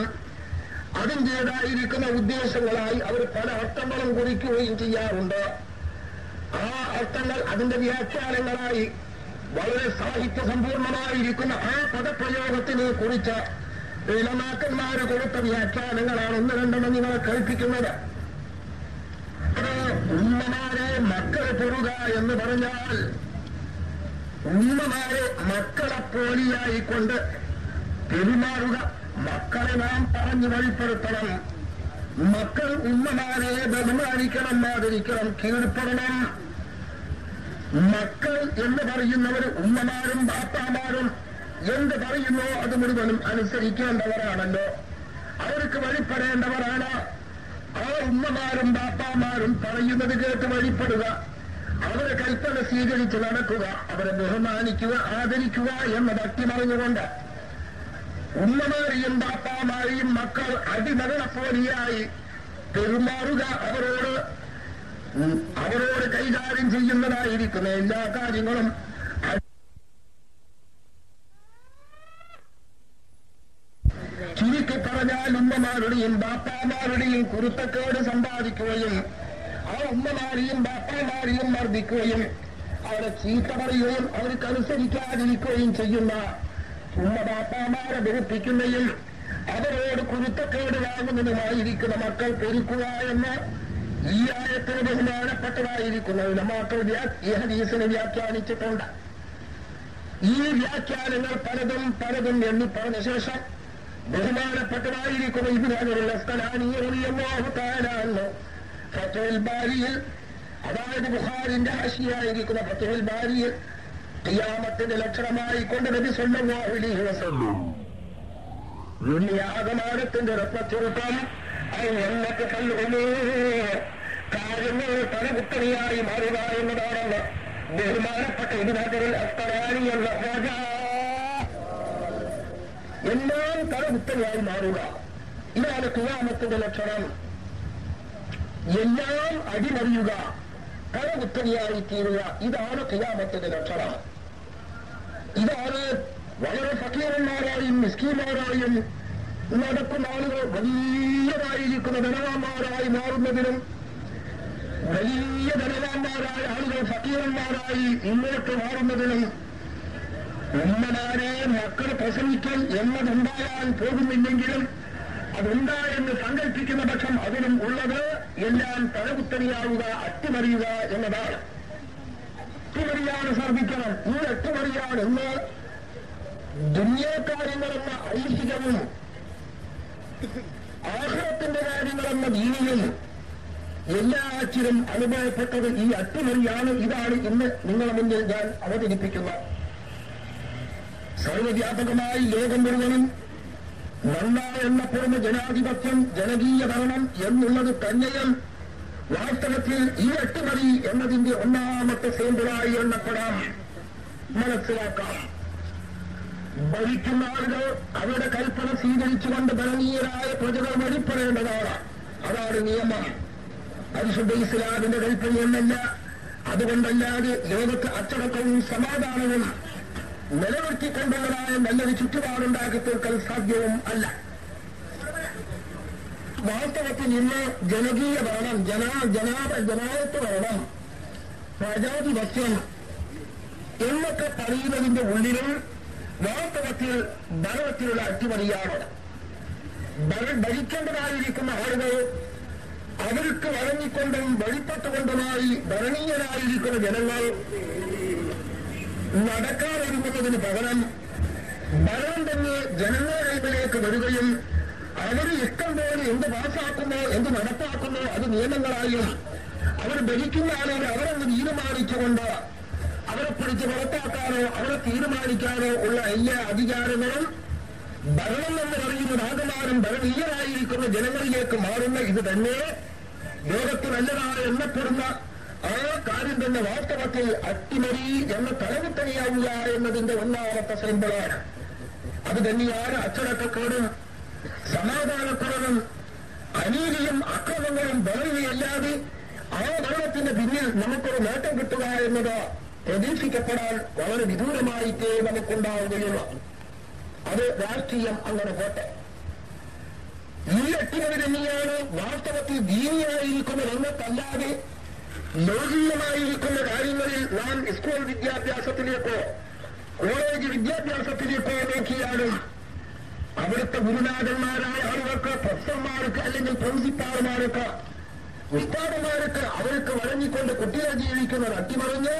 അതിൻ്റേതായിരിക്കുന്ന ഉദ്ദേശങ്ങളായി അവർ പല അർത്ഥങ്ങളും കുറിക്കുകയും ചെയ്യാറുണ്ട്. ആ അർത്ഥങ്ങൾ അതിന്റെ വ്യാഖ്യാനങ്ങളായി വളരെ സാഹിത്യ സമ്പൂർണമായിരിക്കുന്ന ആ പദപ്രയോഗത്തിനെ കുറിച്ച് ഉലമാക്കന്മാര് കൊടുത്ത വ്യാഖ്യാനങ്ങളാണ് ഒന്ന് രണ്ടെണ്ണം നിങ്ങളെ കേൾപ്പിക്കുന്നത്. അത് ഉമ്മമാരെ മക്കളെ പെറുക എന്ന് പറഞ്ഞാൽ ഉമ്മമാരെ മക്കളെപ്പോലെയായിക്കൊണ്ട് പെരുമാറുക. മക്കളെ നാം പറഞ്ഞു വഴിപ്പെടുത്തണം. മക്കൾ ഉമ്മമാരെ ബഹുമാനിക്കണം, ആദരിക്കണം, കീഴ്പ്പെടണം. മക്കൾ എന്ന് പറയുന്നവർ ഉമ്മമാരും ബാപ്പാമാരും എന്ത് പറയുന്നോ അത് മുഴുവനും അനുസരിക്കേണ്ടവരാണല്ലോ. അവർക്ക് വഴിപ്പെടേണ്ടവരാണ്. ആ ഉമ്മമാരും ബാപ്പാമാരും പറയുന്നത് കേട്ട് വഴിപ്പെടുക, അവരെ കൽപ്പന സ്വീകരിച്ച് നടക്കുക, അവരെ ബഹുമാനിക്കുക, ആദരിക്കുക എന്നത് അട്ടിമറിഞ്ഞുകൊണ്ട് ഉമ്മമാരെയും ബാപ്പാമാരെയും മക്കൾ അടിമകളെ പോലെയായി പെരുമാറുക. അവരോട് കൈകാര്യം ചെയ്യുന്നതായിരിക്കുന്ന എല്ലാ കാര്യങ്ങളും ചുരുക്കി പറഞ്ഞാൽ ഉമ്മമാരുടെയും ബാപ്പാമാരുടെയും കുരുത്തക്കേട് സമ്പാദിക്കുകയും ആ ഉമ്മമാരെയും ബാപ്പാമാരെയും മർദ്ദിക്കുകയും അവരെ ചീത്ത പറയുകയും അവർക്കനുസരിക്കാതിരിക്കുകയും ചെയ്യുന്ന ഉമ്മ ബാപ്പാമാരെ ബഹുപ്പിക്കുകയും അവരോട് കുരുത്തക്കേട് വാങ്ങുന്നതുമായിരിക്കുന്ന മക്കൾ പെരുക്കുക എന്ന് ഈ ആയത്തിന് ബഹുമാനപ്പെട്ടതായിരിക്കുന്ന ഉലമാക്കൾ ഈ ഹദീസിനെ വ്യാഖ്യാനിച്ചിട്ടുണ്ട്. ഈ വ്യാഖ്യാനങ്ങൾ പലതും എണ്ണിപ്പറഞ്ഞ ശേഷം ബഹുമാനപ്പെട്ടതായിരിക്കുന്ന ഇബ്നു ഹജറുൽ അസ്ഖലാനി റളിയല്ലാഹു തആല അൻഹു ഫത്ഹുൽ ബാരിയിൽ, അതായത് ബുഖാരിന്റെ ഹാഷിയായിരിക്കുന്ന ഫത്ഹുൽ ബാരിയിൽ ഖിയാമത്തിന്റെ ലക്ഷണമായിക്കൊണ്ട് നബി സല്ലല്ലാഹു അലൈഹി വസല്ലം ദുനിയാഗമാനത്തിന്റെ രത്നച്ചുരുക്കം എന്നൊക്കെ കാര്യങ്ങൾ തലകുത്തണിയായി മാറുക എന്നതാണെന്ന് ബഹുമാനപ്പെട്ട ഇബ്നു ഹജറുൽ അസ്ഖലാനി എന്ന രാജാ എല്ലാം തലകുത്തണിയായി മാറുക. ഇതാണ് ഖിയാമത്തിന്റെ ലക്ഷണം. എല്ലാം അടിമറിയുക, തലകുത്തണിയായി തീരുക. ഇതാണ് ഖിയാമത്തിന്റെ ലക്ഷണം. ഇതാണ് വളരെ ഫക്കീറന്മാരായും മിസ്കീന്മാരായും നടക്കുന്ന ആളുകൾ വലിയതായിരിക്കുന്ന ധനവാന്മാരായി മാറുന്നതിനും വലിയ ധനവാന്മാരായ ആളുകൾ ഫക്കീറന്മാരായി ഇങ്ങോട്ട് മാറുന്നതിനും ഉമ്മമാരെ മക്കൾ പ്രസവിക്കൽ എന്നതുണ്ടാകാൻ പോകുന്നില്ലെങ്കിലും അതുണ്ടാ എന്ന് സങ്കല്പിക്കുന്ന പക്ഷം അതിനും ഉള്ളത് എല്ലാം തലകുത്തരിയാവുക, അട്ടിമറിയുക എന്നതാണ്. അട്ടിമറിയാണ് ശ്രദ്ധിക്കണം. ഈ അട്ടിമറിയാണ് ഇന്ന് ദുനിയാകാര്യങ്ങളെന്ന ഐഹികവും ആഖിറത്തിന്റെ കാര്യങ്ങളെന്ന ദീനിയും എല്ലാറ്റിലും അനുഭവപ്പെട്ടത് ഈ അട്ടിമറിയാണ്. ഇതാണ് ഇന്ന് നിങ്ങളുടെ മുന്നിൽ ഞാൻ അവതരിപ്പിക്കുന്നത്. സർവവ്യാപകമായി ലോകം മുഴുവനും നന്നായി എണ്ണപ്പെടുന്ന ജനാധിപത്യം, ജനകീയ ഭരണം എന്നുള്ളത് തന്നെയും വാസ്തവത്തിൽ ഈ അട്ടിമറി എന്നതിന്റെ ഒന്നാമത്തെ സേമ്പിളായി എണ്ണപ്പെടാം, മനസ്സിലാക്കാം. ഭരിക്കുന്ന ആളുകൾ അവരുടെ കൽപ്പന സ്വീകരിച്ചുകൊണ്ട് ഭരണീയരായ പ്രജകൾ വഴിപ്പെടേണ്ടതാണ്. അതാണ് നിയമം. പരിശുദ്ധ ഇസ്ലാമിന്റെ കൽപ്പനയൊന്നല്ല. അതുകൊണ്ടല്ലാതെ ലോകത്ത് അച്ചടക്കവും സമാധാനവും നിലനിർത്തിക്കൊണ്ടുള്ളതായ നല്ലൊരു ചുറ്റുപാടുണ്ടാക്കി തീർക്കൽ സാധ്യവും അല്ല. വാസ്തവത്തിൽ ഇന്ന് ജനകീയ ഭരണം, ജനായത്ത് ഭരണം, പ്രജാധിപത്യം എന്നൊക്കെ പറയുന്നതിന്റെ ഉള്ളിലും വാസ്തവത്തിൽ ഭരണത്തിലുള്ള അട്ടിമറിയാണ്. ഭരിക്കേണ്ടതായിരിക്കുന്ന ആളുകൾ അവർക്ക് വഴങ്ങിക്കൊണ്ടും വഴിപ്പെട്ടുകൊണ്ടുമായി ഭരണീയരായിരിക്കുന്ന ജനങ്ങൾ നടക്കാതിരിക്കുന്നതിന് പകരം ഭരണം തന്നെ ജനങ്ങളുടെ കൈകളിലേക്ക് വരികയും അവർ ഇഷ്ടം പോലെ എന്ത് പാസാക്കുന്നോ എന്ത് നടപ്പാക്കുന്നോ അത് നിയമങ്ങളായും അവർ ഭരിക്കുന്ന ആളുകൾ അവരൊന്ന് തീരുമാനിച്ചുകൊണ്ട് അവരെ പിടിച്ച് പുറത്താക്കാനോ അവരെ തീരുമാനിക്കാനോ ഉള്ള എല്ലാ അധികാരങ്ങളും ഭരണം എന്ന് പറയുന്നത് ആകമാനം ഭരണീയരായിരിക്കുന്ന ജനങ്ങളിലേക്ക് മാറുന്ന ഇത് തന്നെ ലോകത്ത് നല്ലതായി എണ്ണപ്പെടുന്ന ആ കാര്യം തന്നെ വാസ്തവത്തിൽ അട്ടിമറി എന്ന തലകുത്തണിയാവുക എന്നതിന്റെ ഒന്നാമത്തെ സിമ്പിളാണ്. അത് തന്നെയാണ് അച്ചടക്കക്കേടും സമാധാനക്കുറവും അനീതിയും അക്രമങ്ങളും ഭരണീയല്ലാതെ ആ ഭരണത്തിന്റെ പിന്നിൽ നമുക്കൊരു നേട്ടം കിട്ടുക എന്നത് പ്രതീക്ഷിക്കപ്പെടാൻ വളരെ വിദൂരമായിട്ടേ നമുക്കുണ്ടാവുകയുള്ളൂ. അത് രാഷ്ട്രീയം അങ്ങനെ പോട്ടെ. ഈ അട്ടിമറി തന്നെയാണ് വാസ്തവത്തിൽ ദീനിയായിരിക്കുന്ന രംഗത്തല്ലാതെ ലൗകികമായിരിക്കുന്ന കാര്യങ്ങളിൽ നാം സ്കൂൾ വിദ്യാഭ്യാസത്തിലേക്കോ കോളേജ് വിദ്യാഭ്യാസത്തിലേക്കോ നോക്കിയാലും അവിടുത്തെ ഗുരുനാഥന്മാരായ ആളുകൾക്ക്, പ്രൊഫസർമാർക്ക് അല്ലെങ്കിൽ പ്രിൻസിപ്പാൾമാർക്ക്, ഉസ്താദന്മാർക്ക് അവർക്ക് വഴങ്ങിക്കൊണ്ട് കുട്ടികൾ ജീവിക്കുന്നത് അട്ടിമറിഞ്ഞ്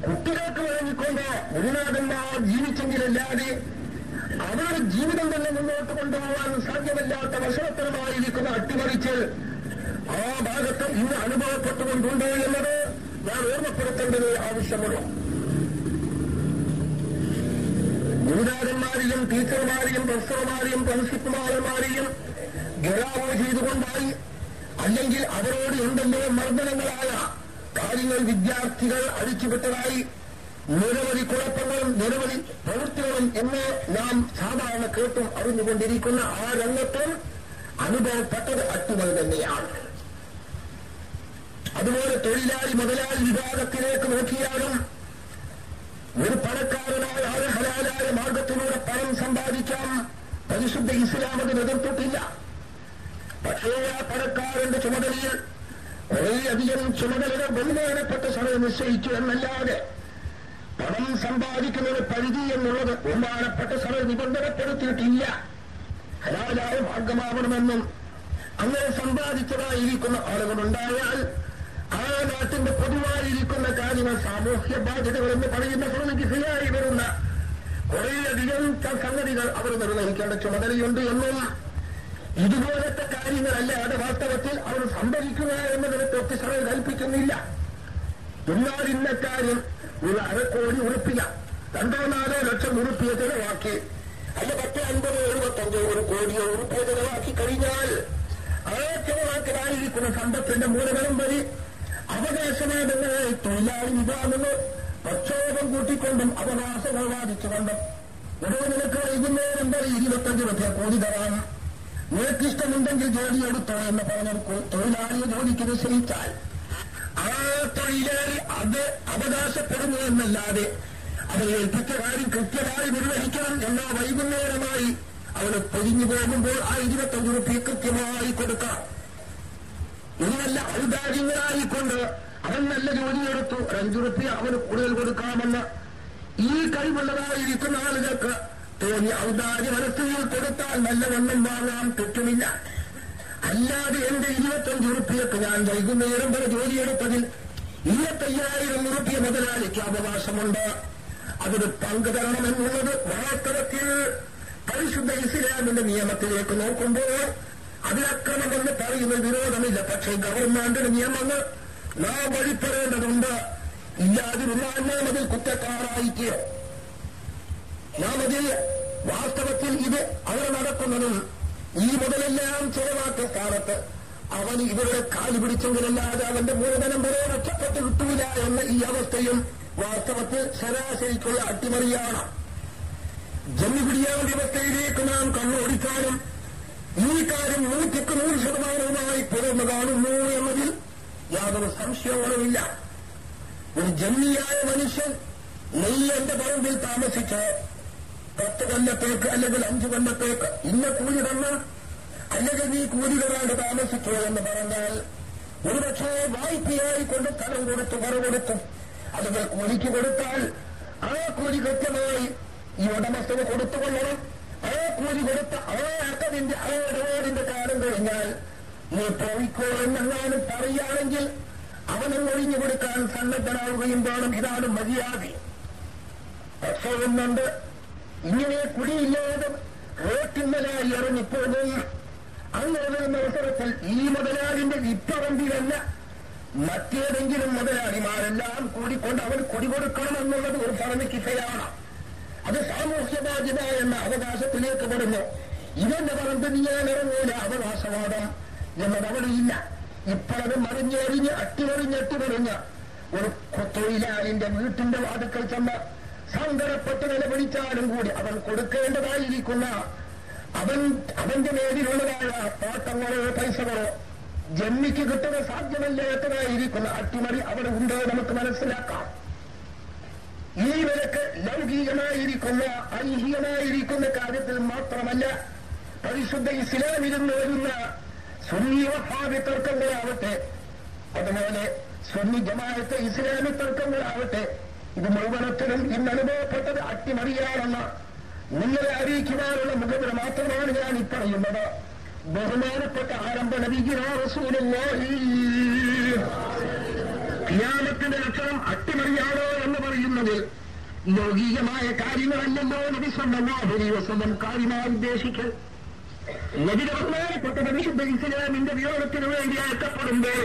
കുട്ടികൾക്ക് വഴങ്ങിക്കൊണ്ട് ഗുരുനാഥന്മാർ ജീവിച്ചെങ്കിലല്ലാതെ അവരുടെ ജീവിതം തന്നെ മുന്നോട്ട് കൊണ്ടുപോകാൻ സാധ്യമല്ലാത്ത വശവത്തരമായിരിക്കുന്ന അട്ടിമറിച്ച് ആ ഭാഗത്ത് ഇന്ന് അനുഭവപ്പെട്ടുകൊണ്ടുണ്ട് എന്നത് ഞാൻ ഓർമ്മപ്പെടുത്തേണ്ടത് ആവശ്യമുള്ളൂ. ഗുരുനാഥന്മാരെയും ടീച്ചർമാരെയും പ്രൊഫസർമാരെയും പ്രിൻസിപ്പൽമാരെയും ഗറാവോ ചെയ്തുകൊണ്ടായി അല്ലെങ്കിൽ അവരോട് എന്തെല്ലോ മർദ്ദനങ്ങളായ കാര്യങ്ങൾ വിദ്യാർത്ഥികൾ അഴിച്ചുവിട്ടതായി നിരവധി കുഴപ്പങ്ങളും നിരവധി പ്രവൃത്തികളും ഇന്ന് നാം സാധാരണ കേട്ടും അറിഞ്ഞുകൊണ്ടിരിക്കുന്ന ആ രംഗത്തും അനുഭവപ്പെട്ടത് അട്ടിമറി തന്നെയാണ്. അതുപോലെ തൊഴിലാളി മുതലാളി വിഭാഗത്തിലേക്ക് നോക്കിയാലും ഒരു പണക്കാരനായ ആൾ ഹലാലായ മാർഗത്തിലൂടെ പണം സമ്പാദിക്കാം. പരിശുദ്ധ ഇസ്ലാം അത് എതിർത്തിട്ടില്ല. പക്ഷേ ആ പണക്കാരന്റെ ചുമതലയിൽ കുറേയധികം ചുമതലകൾ ബഹുമാനപ്പെട്ട സമയം നിശ്ചയിച്ചു എന്നല്ലാതെ പണം സമ്പാദിക്കുന്നത് പരിധി എന്നുള്ളത് ബഹുമാനപ്പെട്ട സമയം നിബന്ധനപ്പെടുത്തിയിട്ടില്ല. ഹലാലായ മാർഗമാവണമെന്നും അങ്ങനെ സമ്പാദിച്ചതായിരിക്കുന്ന ആളുകളുണ്ടായാൽ ആ നാട്ടിന്റെ പൊതുവായിരിക്കുന്ന കാര്യങ്ങൾ സാമൂഹ്യ ബാധ്യതകളെന്ന് പറയുന്ന ശ്രമിക്കുകയായി വരുന്ന കുറേയധികം സംഗതികൾ അവർ നിർവഹിക്കേണ്ട ചുമതലയുണ്ട് എന്നും ഇതുപോലത്തെ കാര്യങ്ങളല്ലാതെ വാസ്തവത്തിൽ അവർ സംഭരിക്കുക എന്നതിനെ തൊട്ട് ശ്രമം കൽപ്പിക്കുന്നില്ല. എന്നാൽ ഇന്ന കാര്യം ഒരു അരക്കോടി ഉറുപ്പിക 2-4 ലക്ഷം ഉറുപ്പിക ചെലവാക്കി അല്ല 10, 50, 75 1 കോടിയോ ഉറുപ്പിക ചെലവാക്കി കഴിഞ്ഞാൽ ആ ചെലവാക്കലായിരിക്കുന്ന സമ്പത്തിന്റെ മൂലകളും വഴി അവകാശമാണെന്ന് തൊഴിലാളി വിഭാഗങ്ങൾ പ്രക്ഷോഭം കൂട്ടിക്കൊണ്ടും അവകാശങ്ങൾ വാദിച്ചുകൊണ്ടും ഒരു നിലക്ക് വൈകുന്നേരം വരെ 25 ലക്ഷം കോടി തരാം, നിനക്കിഷ്ടമുണ്ടെങ്കിൽ ജോലിയെടുത്തോ എന്ന് പറഞ്ഞ തൊഴിലാളിയെ ജോലിക്ക് നിശ്ചയിച്ചാൽ ആ തൊഴിലാളി അത് അവകാശപ്പെടുന്നു എന്നല്ലാതെ അവരെ ഏൽപ്പിച്ച കാര്യം കൃത്യമായി നിർവഹിക്കണം എന്ന വൈകുന്നേരമായി അവന് പൊതിഞ്ഞു പോകുമ്പോൾ ആ 25 രൂപ കൃത്യമായി കൊടുക്കാം. ഇനി നല്ല ഔദാര്യങ്ങളായിക്കൊണ്ട് അവൻ നല്ല ജോലിയെടുത്തു 5 രൂപ അവന് കൂടുതൽ കൊടുക്കാമെന്ന് ഈ കഴിവുള്ളതായിരിക്കുന്ന ആളുകൾക്ക് തോന്നി ഔദാര്യ മനസ്സിൽ കൊടുത്താൽ നല്ലവണ്ണം വാങ്ങാൻ തെറ്റുമില്ല. അല്ലാതെ എന്റെ 25 ഉറുപ്പിയൊക്കെ ഞാൻ വൈകുന്നേരം വരെ ജോലിയെടുത്തതിൽ 25,000 ഉറുപ്പിയ മുതലാളിക്ക് അവകാശമുണ്ട്. അതിന് പങ്ക് തരണമെന്നുള്ളത് വാസ്തവത്തിൽ പരിശുദ്ധ ഇസ്ലാമിന്റെ നിയമത്തിലേക്ക് നോക്കുമ്പോൾ അതിലക്രമമെന്ന് പറയുന്ന വിരോധമില്ല. പക്ഷേ ഗവൺമെന്റിന്റെ നിയമങ്ങൾ നാം വഴിപ്പെടേണ്ടതുണ്ട്. ഇല്ലാതിരുന്നാൽ നാം അതിൽ കുറ്റക്കാരായിക്കോ. നാം അതിൽ വാസ്തവത്തിൽ ഇത് അവർ നടക്കുന്നതും ഈ മുതലെല്ലാം ചെലവാക്കിയ സ്ഥാനത്ത് അവൻ ഇവരുടെ കാല് പിടിച്ചെങ്കിലല്ലാതെ അവന്റെ മൂലധനം വരെ രക്ഷപ്പെട്ട് കിട്ടൂല എന്ന ഈ അവസ്ഥയും വാസ്തവത്തിൽ ശരാശരിക്കുള്ള അട്ടിമറിയാണ്. ജന്മിപിടിയാൻ വ്യവസ്ഥയിലേക്ക് നാം കണ്ണോടിക്കാനും ഈ കാര്യം 100% പുറന്നു കാണുന്നു എന്നതിൽ യാതൊരു സംശയങ്ങളുമില്ല. ഒരു ജന്മിയായ മനുഷ്യൻ നെയ്യന്റെ പറമ്പിൽ താമസിച്ച് 10 കൊല്ലത്തേക്ക് അല്ലെങ്കിൽ 5 കൊല്ലത്തേക്ക് ഇന്ന കൂലി തന്ന അല്ലെങ്കിൽ നീ കൂലി തരാണ്ട് താമസിച്ചോ എന്ന് പറഞ്ഞാൽ ഒരുപക്ഷേ വായ്പയായി കൊണ്ട് സ്ഥലം കൊടുത്തു കൊടുക്കും. അതുകൾ കൂലിക്ക് കൊടുത്താൽ ആ കൂലി കൃത്യമായി ഈ ഉടമസ്ഥന് കൊടുത്തുകൊള്ളണം. ആ കൂലി കൊടുത്ത ആ അക്കതിന്റെ ആ ഇടപാടിന്റെ കാലം കഴിഞ്ഞാൽ നീ പോയിക്കോ എന്നെങ്ങാനും പറയുകയാണെങ്കിൽ അവനെ ഒഴിഞ്ഞു കൊടുക്കാൻ സന്നദ്ധനാവുകയും വേണം. ഇതാണ് മര്യാദ. പക്ഷേ ഒന്നുണ്ട്, ഇങ്ങനെ കുടിയില്ലാതെ റോട്ടിന്മലായി ഇറങ്ങിപ്പോകും. അങ്ങനെ വരുന്ന അവസരത്തിൽ ഈ മുതലാളിന്റെ ഇപ്പറമ്പിലല്ല മറ്റേതെങ്കിലും മുതലാളിമാരെല്ലാം കൂടിക്കൊണ്ട് അവൻ കുടി കൊടുക്കണമെന്നുള്ളത് ഒരു പറഞ്ഞിക്കയാണ്. അത് സാമൂഹ്യ ബാധ്യത എന്ന അവകാശത്തിലേക്ക് വരുന്നു. ഇവന്റെ പറമ്പ് ഞാൻ ഇറങ്ങൂല അവകാശവാദം എന്നതവിടെയില്ല. ഇപ്പോഴത് മറിഞ്ഞെറിഞ്ഞ് അട്ടിമറിഞ്ഞ് ഒരു തൊഴിലാളിന്റെ വീട്ടിന്റെ വാതുക്കൽ ചെന്ന് സങ്കടപ്പെട്ട് നിലവിളിച്ചാലും കൂടി അവൻ കൊടുക്കേണ്ടതായിരിക്കുന്ന അവന്റെ മേലിലുള്ളതായ പാട്ടങ്ങളോ പൈസകളോ ജന്മിക്ക് കിട്ടുന്ന സാധ്യമല്ലാത്തതായിരിക്കുന്ന അട്ടിമറി അവിടെ ഉണ്ടോ നമുക്ക് മനസ്സിലാക്കാം. ഈ നിലക്ക് ലൗകികമായിരിക്കുന്ന ഐഹികമായിരിക്കുന്ന കാര്യത്തിൽ മാത്രമല്ല, പരിശുദ്ധ ഇസ്ലാമിരുന്ന് വരുന്ന സുന്നി വഹാബി തർക്കങ്ങളാവട്ടെ, അതുപോലെ സുന്നി ജമാഅത്തെ ഇസ്ലാമി തർക്കങ്ങളാവട്ടെ, ഇത് മുഴുവനത്തിലും ഇന്ന് അനുഭവപ്പെട്ടത് അട്ടിമറിയാണെന്ന് നിങ്ങളെ അറിയിക്കുവാനുള്ള മുഖവില മാത്രമാണ് ഞാൻ പറയുന്നത്. ബഹുമാനപ്പെട്ട ആരംഭ നബിയുനാ റസൂലുള്ളാഹി ഖിയാമത്തിന്റെ ലക്ഷണം അട്ടിമറിയാണോ എന്ന് പറയുന്നതിൽ ലൗകികമായ കാര്യങ്ങളല്ലല്ലോ നബി സല്ലല്ലാഹു അലൈഹി വസല്ലം കാര്യമായി ഉദ്ദേശിക്കൽ. നബിയുടെ ബഹുമാനപ്പെട്ട പരിശുദ്ധ ഇസ്ലാമിന്റെ വിരോധത്തിന് വേണ്ടി അയക്കപ്പെടുമ്പോൾ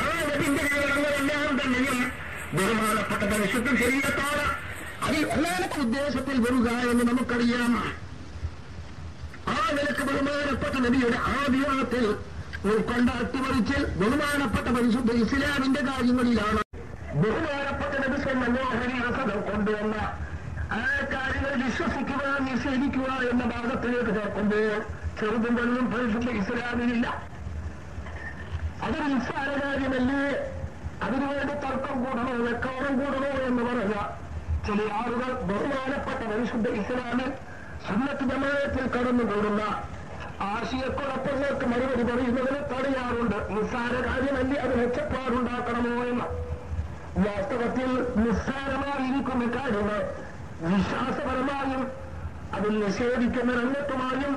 ആ നബിന്റെ വിവരങ്ങളെല്ലാം തന്നെയും ബഹുമാനപ്പെട്ട പരിശുദ്ധ ശരീരത്തോട് അതിൽ ഒന്നാമത്തെ ഉദ്ദേശത്തിൽ വരിക എന്ന് നമുക്കറിയാം. ആ നിലക്ക് ബഹുമാനപ്പെട്ട നബിയുടെ ആ വിവാഹത്തിൽ ഉൾക്കൊണ്ട അട്ടിമറിച്ചിൽ ബഹുമാനപ്പെട്ട പരിശുദ്ധ ഇസ്ലാമിന്റെ കാര്യങ്ങളിലാണ്. ബഹുമാനപ്പെട്ട നബി സല്ലല്ലാഹു അലൈഹി വസല്ലം കൊണ്ടുവന്ന ആ കാര്യങ്ങൾ വിശ്വസിക്കുക നിഷേധിക്കുക എന്ന ഭാഗത്തിലേക്ക് ചേർക്കുമ്പോൾ ചെറുതും വലുതും പരിശുദ്ധ ഇസ്ലാമിനില്ല. അതൊരു നിസ്സാര കാര്യമല്ലേ? അതിനുവേണ്ടി തർക്കം കൂടണോ വെക്കോളം കൂടണോ എന്ന് പറഞ്ഞ ചില ആളുകൾ ബഹുമാനപ്പെട്ട പരിശുദ്ധ ഇസ്ലാമിൽ സുന്നത്ത് ജമാഅത്തിൽ കടന്നുകൂടുന്ന ആശയക്കുഴപ്പങ്ങൾക്ക് മറുപടി പറയുന്നതിന് തടയാറുണ്ട്. നിസ്സാര കാര്യമല്ലേ, അത് മെച്ചപ്പാടുണ്ടാക്കണമോ എന്ന്. വാസ്തവത്തിൽ നിസ്സാരമായിരിക്കുന്ന കാര്യങ്ങൾ വിശ്വാസപരമായും അതിൽ നിഷേധിക്കുന്ന രംഗത്തുമായും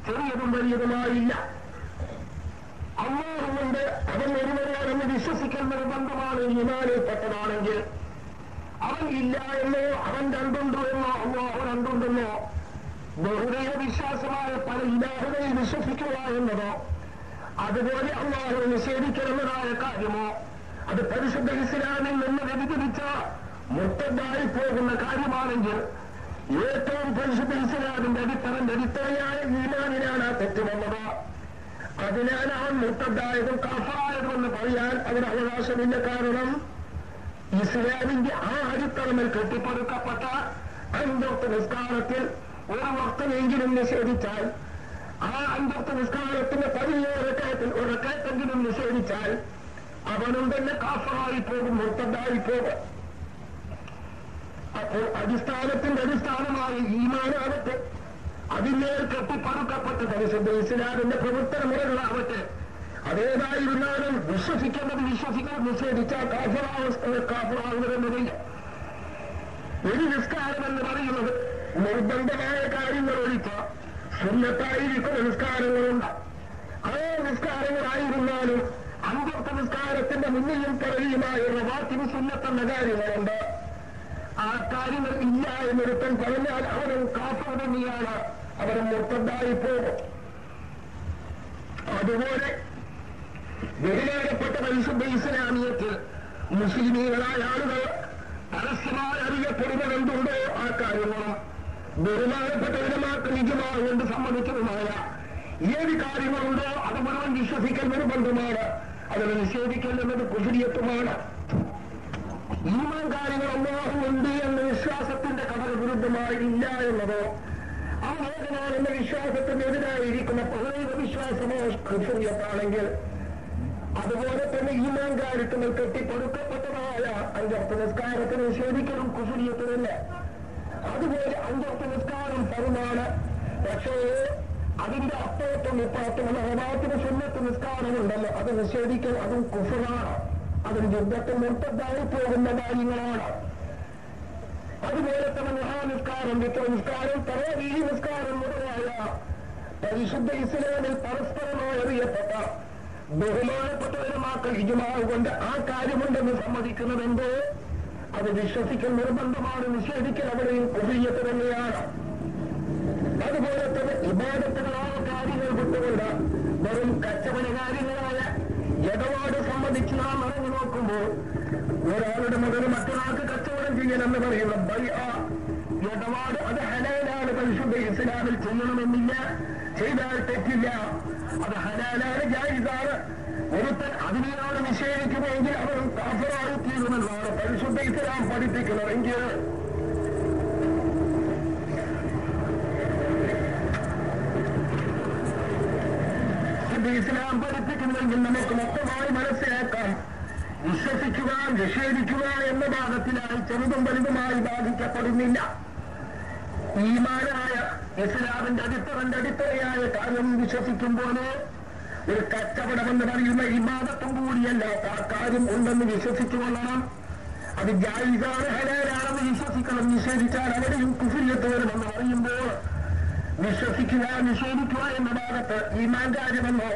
ചെറിയതും വലിയതുമായില്ല. അല്ലാഹുകൊണ്ട് അവൻ ഒരുവനാണെന്ന് വിശ്വസിക്കൽ നിർബന്ധമാണ്. ഈമാനിൽപ്പെട്ടതാണെങ്കിൽ അവൻ ഇല്ല എന്നോ അവൻ രണ്ടുണ്ടോ എന്നോ അല്ലാഹു രണ്ടുണ്ടെന്നോ ബഹുദൈവ വിശ്വാസമായ പല ഇലാഹുകളിൽ വിശ്വസിക്കുക എന്നതോ അതുപോലെ അല്ലാഹു നിഷേധിക്കണമെന്നതായ കാര്യമോ അത് പരിശുദ്ധ ഇസ്ലാമിൽ നിന്ന് വ്യതിചലിച്ച മുർത്തദ്ദായി പോകുന്ന കാര്യമാണെങ്കിൽ ഏറ്റവും പരിശുദ്ധ ഇസ്ലാമിന്റെ അടിത്തറയായ ഈമാനിനാണ് ആ തെറ്റ് വന്നത്. അതിനാൽ അവൻ മുർത്തദ്ദായതും കാഫറായതുമെന്ന് പറയാൻ അവന് അവകാശമില്ല. കാരണം ഇസ്ലാമിന്റെ ആ അടിത്തറമേൽ കെട്ടിപ്പടുക്കപ്പെട്ട 5 വക്ത് നിസ്കാരത്തിൽ ഒരു വക്തമെങ്കിലും നിഷേധിച്ചാൽ, ആ 5 വക്ത് നിസ്കാരത്തിന്റെ 17 റക്അത്തിൽ ഒരു റക്അത്തെങ്കിലും നിഷേധിച്ചാൽ അവനും തന്നെ കാഫറായി പോകും, മുർത്തദ്ദായി പോകും. അപ്പോൾ അടിസ്ഥാനത്തിന്റെ അടിസ്ഥാനമായ ഈമാനാവട്ടെ, അതിന്മേൽ കെട്ടിപ്പടുക്കപ്പെട്ട പരിശുദ്ധ ഇസ്ലാമിന്റെ പ്രവർത്തന മുറകളാവട്ടെ, അതേതായിരുന്നാലും വിശ്വസിക്കേണ്ടത് നിഷേധിച്ചാൽ കാഫറാവുന്നതെന്നതില്ല. ഒരു നിസ്കാരം എന്ന് പറയുന്നത് നിർബന്ധമായ കാര്യങ്ങൾ ഒഴിച്ച സുന്നത്തായിരിക്കുന്ന നിസ്കാരങ്ങളുണ്ട്. ആ നിസ്കാരങ്ങളായിരുന്നാലും അഞ്ചൊക്കെ നിസ്കാരത്തിന്റെ മുന്നിലും പറയുമായ റവാത്തിബ് സുന്നത്തെന്ന കാര്യങ്ങളുണ്ട്. ആ കാര്യങ്ങൾ ഇല്ല എന്നൊരുത്തൻ പറഞ്ഞാൽ അവനും കാഫർ തന്നെയാണ്, അവനും മുർത്തദ്ദായി പോകും. അതുപോലെ ബഹുമാനപ്പെട്ട പരിശുദ്ധ ഇസ്ലാമിയത്തിൽ മുസ്ലിമീങ്ങളായ ആളുകൾ പരസ്യമായി അറിയപ്പെടുന്നതെന്തുണ്ടോ ആ കാര്യങ്ങളും ബഹുമാനപ്പെട്ട ഉലമാക്ക് നിജമായി കൊണ്ട് സമ്മതിച്ചതുമായ ഏത് കാര്യങ്ങളുണ്ടോ അത് മുഴുവൻ വിശ്വസിക്കൽ നിർബന്ധമാണ്. അതിനെ നിഷേധിക്കൽ എന്നത് കുഫ്രിയത്തുമാണ്. ഈമാൻ കാര്യങ്ങൾ അല്ലാഹു ഉണ്ട് എന്ന വിശ്വാസത്തിന്റെ കടക വിരുദ്ധമായി ഇല്ല എന്നതോ ആ ഏകനാണെന്ന വിശ്വാസത്തിനെതിരായിരിക്കുന്ന പൗരൈക വിശ്വാസമോ കുഫ്രിയത്താണെങ്കിൽ, അതുപോലെ തന്നെ ഈമാൻ കാര്യത്തിൽ കെട്ടിപ്പടുക്കപ്പെട്ടതായ അഞ്ചൊക്കെ നിസ്കാരത്തിന് നിഷേധിക്കലും കുഫ്രിയത്ത് തന്നെ. അതുപോലെ അഞ്ചൊക്കെ നിസ്കാരം ഫർളാണ്, പക്ഷേ അതിന്റെ അപ്പുറത്തും ഇപ്പുറത്തുമുള്ള റവാത്തിബ് സുന്നത്ത് നിസ്കാരമുണ്ടല്ലോ, അത് നിഷേധിക്കൽ അതും കുഫ്റാണ്. അതിന് യുദ്ധത്തിൽ മുർത്തദ്ദായി പോകുന്ന കാര്യങ്ങളാണ്. അതുപോലെ തന്നെ മഹാനിസ്കാരം, വിത്ര നിസ്കാരം, തറാവീഹ് നിസ്കാരം മുതലായ പരിശുദ്ധ ഇസ്ലാമിൽ പരസ്പരമായി അറിയപ്പെട്ട ബഹുമാനപ്പെട്ട ഉലമാക്കൾ ഇജ്മാഅ് കൊണ്ട് ആ കാര്യമുണ്ടെന്ന് സമ്മതിക്കുന്നതെന്തോ അത് വിശ്വസിക്കൽ നിർബന്ധമാണ്. നിഷേധിക്കൽ അവിടെയും കുഫ്രിയത്ത് തന്നെയാണ്. അതുപോലെ തന്നെ ഇബാദത്തുകളായ കാര്യങ്ങൾ വിട്ടുകൊണ്ട് വെറും കച്ചവട കാര്യങ്ങളായ ഇടപാട് സംബന്ധിച്ച് നാം അറിഞ്ഞു നോക്കുമ്പോൾ ഒരാളുടെ മുതൽ മറ്റൊരാൾക്ക് കച്ചവടം ചെയ്യണമെന്ന് പറയുന്ന ഇടപാട് അത് ഹലാലാണ്. പരിശുദ്ധ ഇസ്ലാമിൽ ചെയ്യണമെന്നില്ല, ചെയ്താൽ തെറ്റില്ല, അത് ഹലാലാണ്, ജായിസാണ്. ഒരുത്തൻ അതിനെയാണ് നിഷേധിക്കുമെങ്കിൽ അവർ കാഫിറായി തീരുമെന്നാണ് പരിശുദ്ധ ഇസ്ലാം പഠിപ്പിക്കുന്നതെങ്കിൽ ഇസ്ലാം പഠിപ്പിക്കുന്നെങ്കിൽ നമുക്ക് മൊത്തമായി മനസ്സിലാക്കാം. വിശ്വസിക്കുക, നിഷേധിക്കുക എന്ന ഭാഗത്തിലായി ചെറുതും വലുതുമായി ബാധിക്കപ്പെടുന്നില്ല. ഈമാനായ ഇസ്ലാമിന്റെ അടിത്തറയായ കാര്യം വിശ്വസിക്കുമ്പോൾ ഒരു കച്ചവടമെന്ന് പറയുന്ന ഇബാദത്തും കൂടിയല്ലാത്ത ആ കാര്യം ഉണ്ടെന്ന് വിശ്വസിച്ചു കൊള്ളണം. അത് ജായിസാണ്, ഹലാലാണെന്ന് വിശ്വസിക്കണം. നിഷേധിച്ചാൽ അവിടെയും കുഫ്രിയത്ത് വരുമെന്ന് പറയുമ്പോൾ വിശ്വസിക്കുക, നിഷേധിക്കുക എന്ന ഭാഗത്ത് ഈമാൻ കാര്യമെന്നോ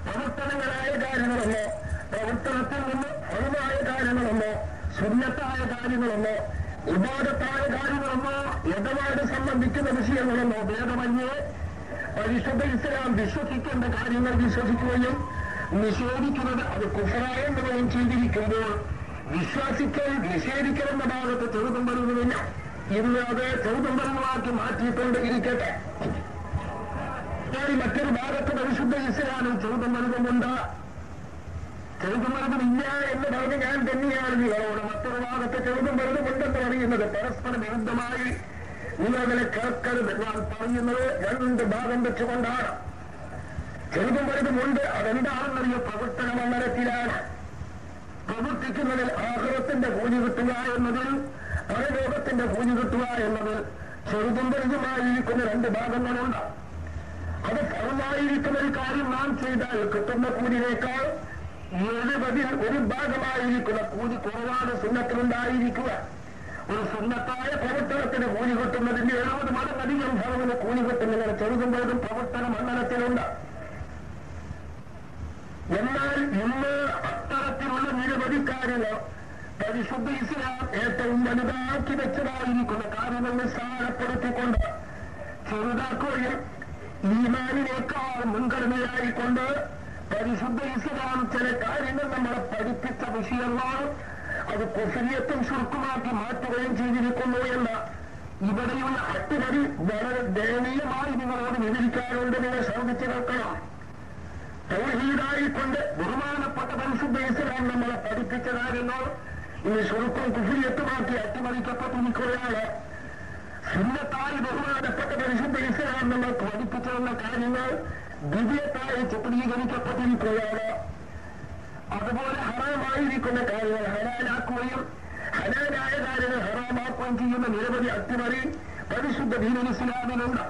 പ്രവർത്തനങ്ങളായ കാര്യങ്ങളെന്നോ പ്രവർത്തനത്തിൽ നിന്ന് ഫർളായ കാര്യങ്ങളെന്നോ സുന്നത്തായ കാര്യങ്ങളെന്നോ ഇബാദത്തായ കാര്യങ്ങളെന്നോ ഇടപാട് സംബന്ധിക്കുന്ന വിഷയങ്ങളെന്നോ ഭേദമന്യേ പരിശുദ്ധ ഇസ്ലാം വിശ്വസിക്കേണ്ട കാര്യങ്ങൾ വിശ്വസിക്കുകയും നിഷേധിക്കുന്നത് അത് കുഫ്റായെന്നുകയും ചെയ്തിരിക്കുമ്പോൾ വിശ്വസിക്കൽ നിഷേധിക്കൽ എന്ന ഭാഗത്ത് ചെറുതും വരുന്നതില്ല. ഇന്ന് അത് ചെറുതും വരുന്നതാക്കി മാറ്റിയിട്ടുണ്ട് ഇരിക്കട്ടെ. മറ്റൊരു ഭാഗത്ത് പരിശുദ്ധ ഇസ്ലാമിൽ ചെറുതും വലുതുമുണ്ട്, ചെറുതും വലുതുമില്ല എന്ന് പറഞ്ഞ് ഞാൻ തന്നെയാണ് നിങ്ങളോട്. മറ്റൊരു ഭാഗത്ത് ചെറുതും വലുതുമുണ്ടെന്ന് പറയുന്നത് പരസ്പര വിരുദ്ധമായി നിങ്ങളെ കേൾക്കരുത്. ഞാൻ പറയുന്നത് രണ്ട് ഭാഗം വെച്ചുകൊണ്ടാണ്. ചെറുതും വലുതുമുണ്ട്, അതെന്താണെന്നറിയ പ്രവർത്തന മണ്ഡലത്തിലാണ്. പ്രവർത്തിക്കുന്നതിൽ ആഖിറത്തിന്റെ കൂലി കിട്ടുക എന്നതിൽ പരലോകത്തിന്റെ കൂലി കിട്ടുക എന്നതിൽ ചെറുതും വലുതുമായിരിക്കുന്ന രണ്ട് ഭാഗങ്ങളുണ്ട്. അത് ഫർളായിരിക്കുന്ന ഒരു കാര്യം നാം ചെയ്താൽ കിട്ടുന്ന കൂലിനേക്കാൾ 70 ഭാഗമായിരിക്കുന്ന കൂലി കുറവാണ് സുന്നത്തിലുണ്ടായിരിക്കുക. ഒരു സുന്നത്തായ പ്രവർത്തനത്തിന് കൂലി കിട്ടുന്നതിന്റെ 70 മടങ്ങധികം ഫലത്തിന് കൂലി കിട്ടുന്നതിന് ചെറുതും വലുതും പ്രവർത്തന മണ്ഡലത്തിലുണ്ട്. എന്നാൽ ഇന്ന് അത്തരത്തിലുള്ള നിരവധി കാര്യങ്ങൾ പരിശുദ്ധ ഇസ്ലാം ഏറ്റവും വലുതാക്കി വെച്ചതായിരിക്കുന്ന കാര്യങ്ങൾ നിസ്സാരപ്പെടുത്തിക്കൊണ്ട് ചെറുതാക്കുകയും ഈമാനിനേക്കാൾ മുൻഗണനയായിക്കൊണ്ട് പരിശുദ്ധ ഇസ്ലാം ചില കാര്യങ്ങൾ നമ്മളെ പഠിപ്പിച്ച വിഷയങ്ങൾ അത് കുഫ്രിയത്തും ശുർക്കുമാക്കി മാറ്റുകയും ചെയ്തിരിക്കുന്നു എന്ന് ഇവിടെയുള്ള അട്ടിമറി വളരെ ദയനീയമായി നിങ്ങളോട് വിവരിക്കാറുണ്ട്. നിങ്ങൾ ശ്രദ്ധിച്ചു നോക്കണം. തൗഹീദായിക്കൊണ്ട് ബഹുമാനപ്പെട്ട പരിശുദ്ധ ഇസ്ലാം നമ്മളെ പഠിപ്പിച്ച കാര്യങ്ങൾ ഇനി ശുർക്കും കുഫ്രിയത്തുമാക്കി അട്ടിമറിക്കപ്പെട്ടിരിക്കുകയാണ്. സുന്നത്തായി ബഹുമാനപ്പെട്ട പരിശുദ്ധ ഇസ്ലാം നമ്മൾക്ക് പഠിപ്പിച്ചിരുന്ന കാര്യങ്ങൾ ദിവ്യത്തായി ചിത്രീകരിക്കപ്പെട്ടിരിക്കുകയാണ്. അതുപോലെ ഹറാമായിരിക്കുന്ന കാര്യങ്ങൾ ഹലാലാക്കുകയും ഹലാലായ കാര്യങ്ങൾ ഹറാമാക്കുകയും ചെയ്യുന്ന നിരവധി അട്ടിമറി പരിശുദ്ധ ദീനുൽ ഇസ്ലാമിനുണ്ട്.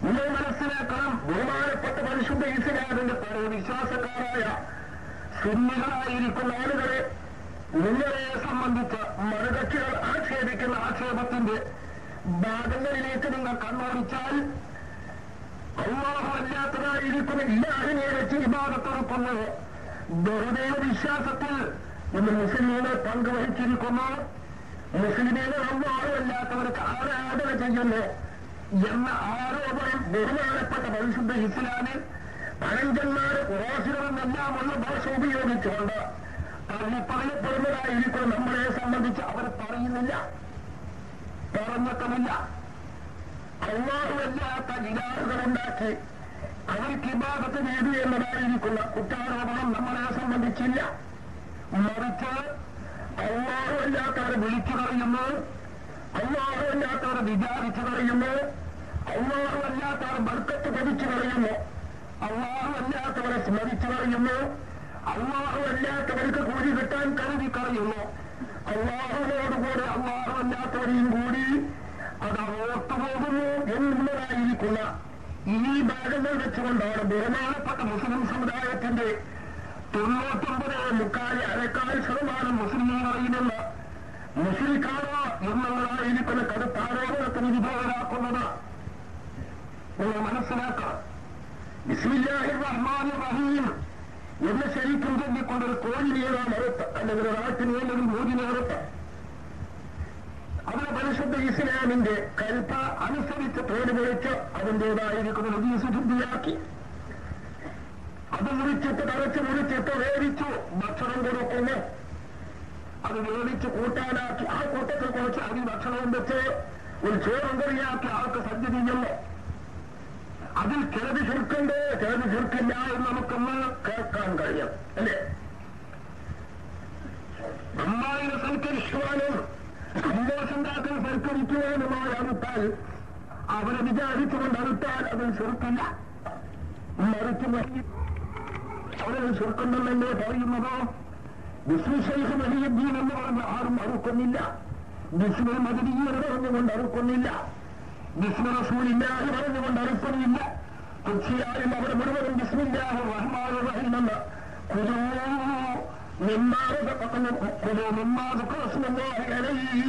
നിങ്ങൾ മനസ്സിലാക്കണം, ബഹുമാനപ്പെട്ട പരിശുദ്ധ ഇസ്ലാമിന്റെ വിശ്വാസക്കാരായ സുന്നികളായിരിക്കുന്ന ആളുകളെ നിങ്ങളെ സംബന്ധിച്ച് മറുകക്ഷികൾ ആക്ഷേപിക്കുന്ന ആക്ഷേപത്തിന്റെ ഭാഗങ്ങളിലേക്ക് നിങ്ങൾ കണ്ണോടിച്ചാൽ അല്ലാഹു അല്ലാത്തതായിരിക്കുന്ന ഇല്ലാഹിനെ വെച്ച് ഇബാദത്തെടുക്കുന്നു. ബഹുദൈവ വിശ്വാസത്തിൽ ഇന്ന് മുസ്ലിങ്ങളെ പങ്കുവഹിച്ചിരിക്കുന്നു. മുസ്ലിമീങ്ങൾ അല്ലാഹു അല്ലാത്തവർക്ക് ആരാധന ചെയ്യുന്നു എന്ന ആരോപണം ബഹുമാനപ്പെട്ട പരിശുദ്ധ ഇസ്ലാമിൽ പഴഞ്ചന്മാർ ഖുറൈശികളെന്നെല്ലാം ഉള്ള ഭാഷ ഉപയോഗിച്ചുകൊണ്ട് പറയപ്പെടുന്നതായിരിക്കും. നമ്മളെ സംബന്ധിച്ച് അവർ പറയുന്നില്ല, പറഞ്ഞിട്ടുമില്ല. അല്ലാഹുവല്ലാത്ത ഇലാഹുകളുണ്ടാക്കി അവർക്ക് ഇബാദത്ത് ചെയ്തു എന്നതായിരിക്കുന്ന കുറ്റാരോപണം നമ്മളെ സംബന്ധിച്ചില്ല. മറിച്ച് അല്ലാഹുവല്ലാത്തവരെ വിളിച്ചു പറയുന്നു, അല്ലാഹുവല്ലാത്തവർ വിചാരിച്ചു പറയുന്നു, അല്ലാഹുവല്ലാത്തവർ ബർക്കത്ത് പതിച്ചു പറയുന്നു, അല്ലാഹുവല്ലാത്തവരെ സ്മരിച്ചു പറയുന്നു, അല്ലാഹുവല്ലാത്തവർക്ക് കൂലി കിട്ടാൻ കരുതി പറയുന്നു. അല്ലാഹുവിനോടുകൂടെ അല്ലാഹുവല്ലാത്തവരെയും കൂടി അത് ഓർത്തുപോകുന്നു എന്നുള്ളതായിരിക്കുന്ന ഈ ഭാഗങ്ങൾ വെച്ചുകൊണ്ടാണ് ബഹുമാനപ്പെട്ട മുസ്ലിം സമുദായത്തിന്റെ 99.4% മുസ്ലിമീങ്ങളിൽ നിന്ന് മുസ്ലിക്കാണോ എന്നുള്ളതായിരിക്കുന്ന കടുത്ത ആരോപണത്തിന് വിധേയരാക്കുന്നത് നിങ്ങൾ മനസ്സിലാക്കാം. ബിസ്മില്ലാഹിർ റഹ്മാനിർ റഹീം എന്ന് ശരിക്കും ചൊല്ലിക്കൊണ്ടൊരു കോഴിനേറാൻ അറുത്ത് അല്ലെങ്കിൽ ഒരാട്ടിനെ അല്ലെങ്കിൽ മോദിനേറത്ത് അതിന് പരിശുദ്ധ ഇസ്ലാമിന്റെ കൽപ്പ അനുസരിച്ച് തോല് പൊളിച്ച് അതിൻ്റെതായിരിക്കുന്ന ഹദീസ് ശുദ്ധിയാക്കി അത് മുറിച്ചിട്ട് തറച്ച് മുറിച്ചിട്ട് വേവിച്ചു ഭക്ഷണം കൊടുക്കുന്നു. അത് വേവിച്ച് കൂട്ടാനാക്കി ആ കൂട്ടത്തിൽ കുറച്ച് അരി ഭക്ഷണവും വെച്ച് ഒരു ചോറും കറിയാക്കി ആൾക്ക് സജ്ജ ചെയ്യുന്നു. അതിൽ ചിലത് ചുരുക്കുണ്ട്, ചിലത് ചുരുക്കില്ല എന്ന് നമുക്കൊന്ന് കേൾക്കാൻ കഴിയും, അല്ലേ? അമ്മായിനെ സൽക്കരിക്കുവാനും സന്തോഷണ്ടാക്കാൻ സൽക്കരിക്കുവാനുമായി അടുത്താൽ അവരെ വിചാരിച്ചുകൊണ്ട് അടുത്താൽ അതിൽ ചുരുക്കില്ല. മറിച്ച് അവരത് ചുരുക്കുന്നുണ്ടെന്ന് പറയുന്നതോ ബിസ്മി ശൈഖ് മഹിയുദ്ദീൻ എന്ന് പറഞ്ഞ് ആരും അറുക്കുന്നില്ല, ബിസ്മി മദനി എന്ന് പറഞ്ഞുകൊണ്ട് അറുക്കുന്നില്ല, ബിസ്മി റസൂലില്ലാഹി പറഞ്ഞുകൊണ്ട് അറുക്കുന്നില്ല. തീർച്ചയായും അവർ മുഴുവനും ബിസ്മില്ലാഹിർ റഹ്മാനിർ റഹീം എന്ന് കുലൂ മിമ്മാ ദുഖറ ഇസ്മുല്ലാഹി അലൈഹി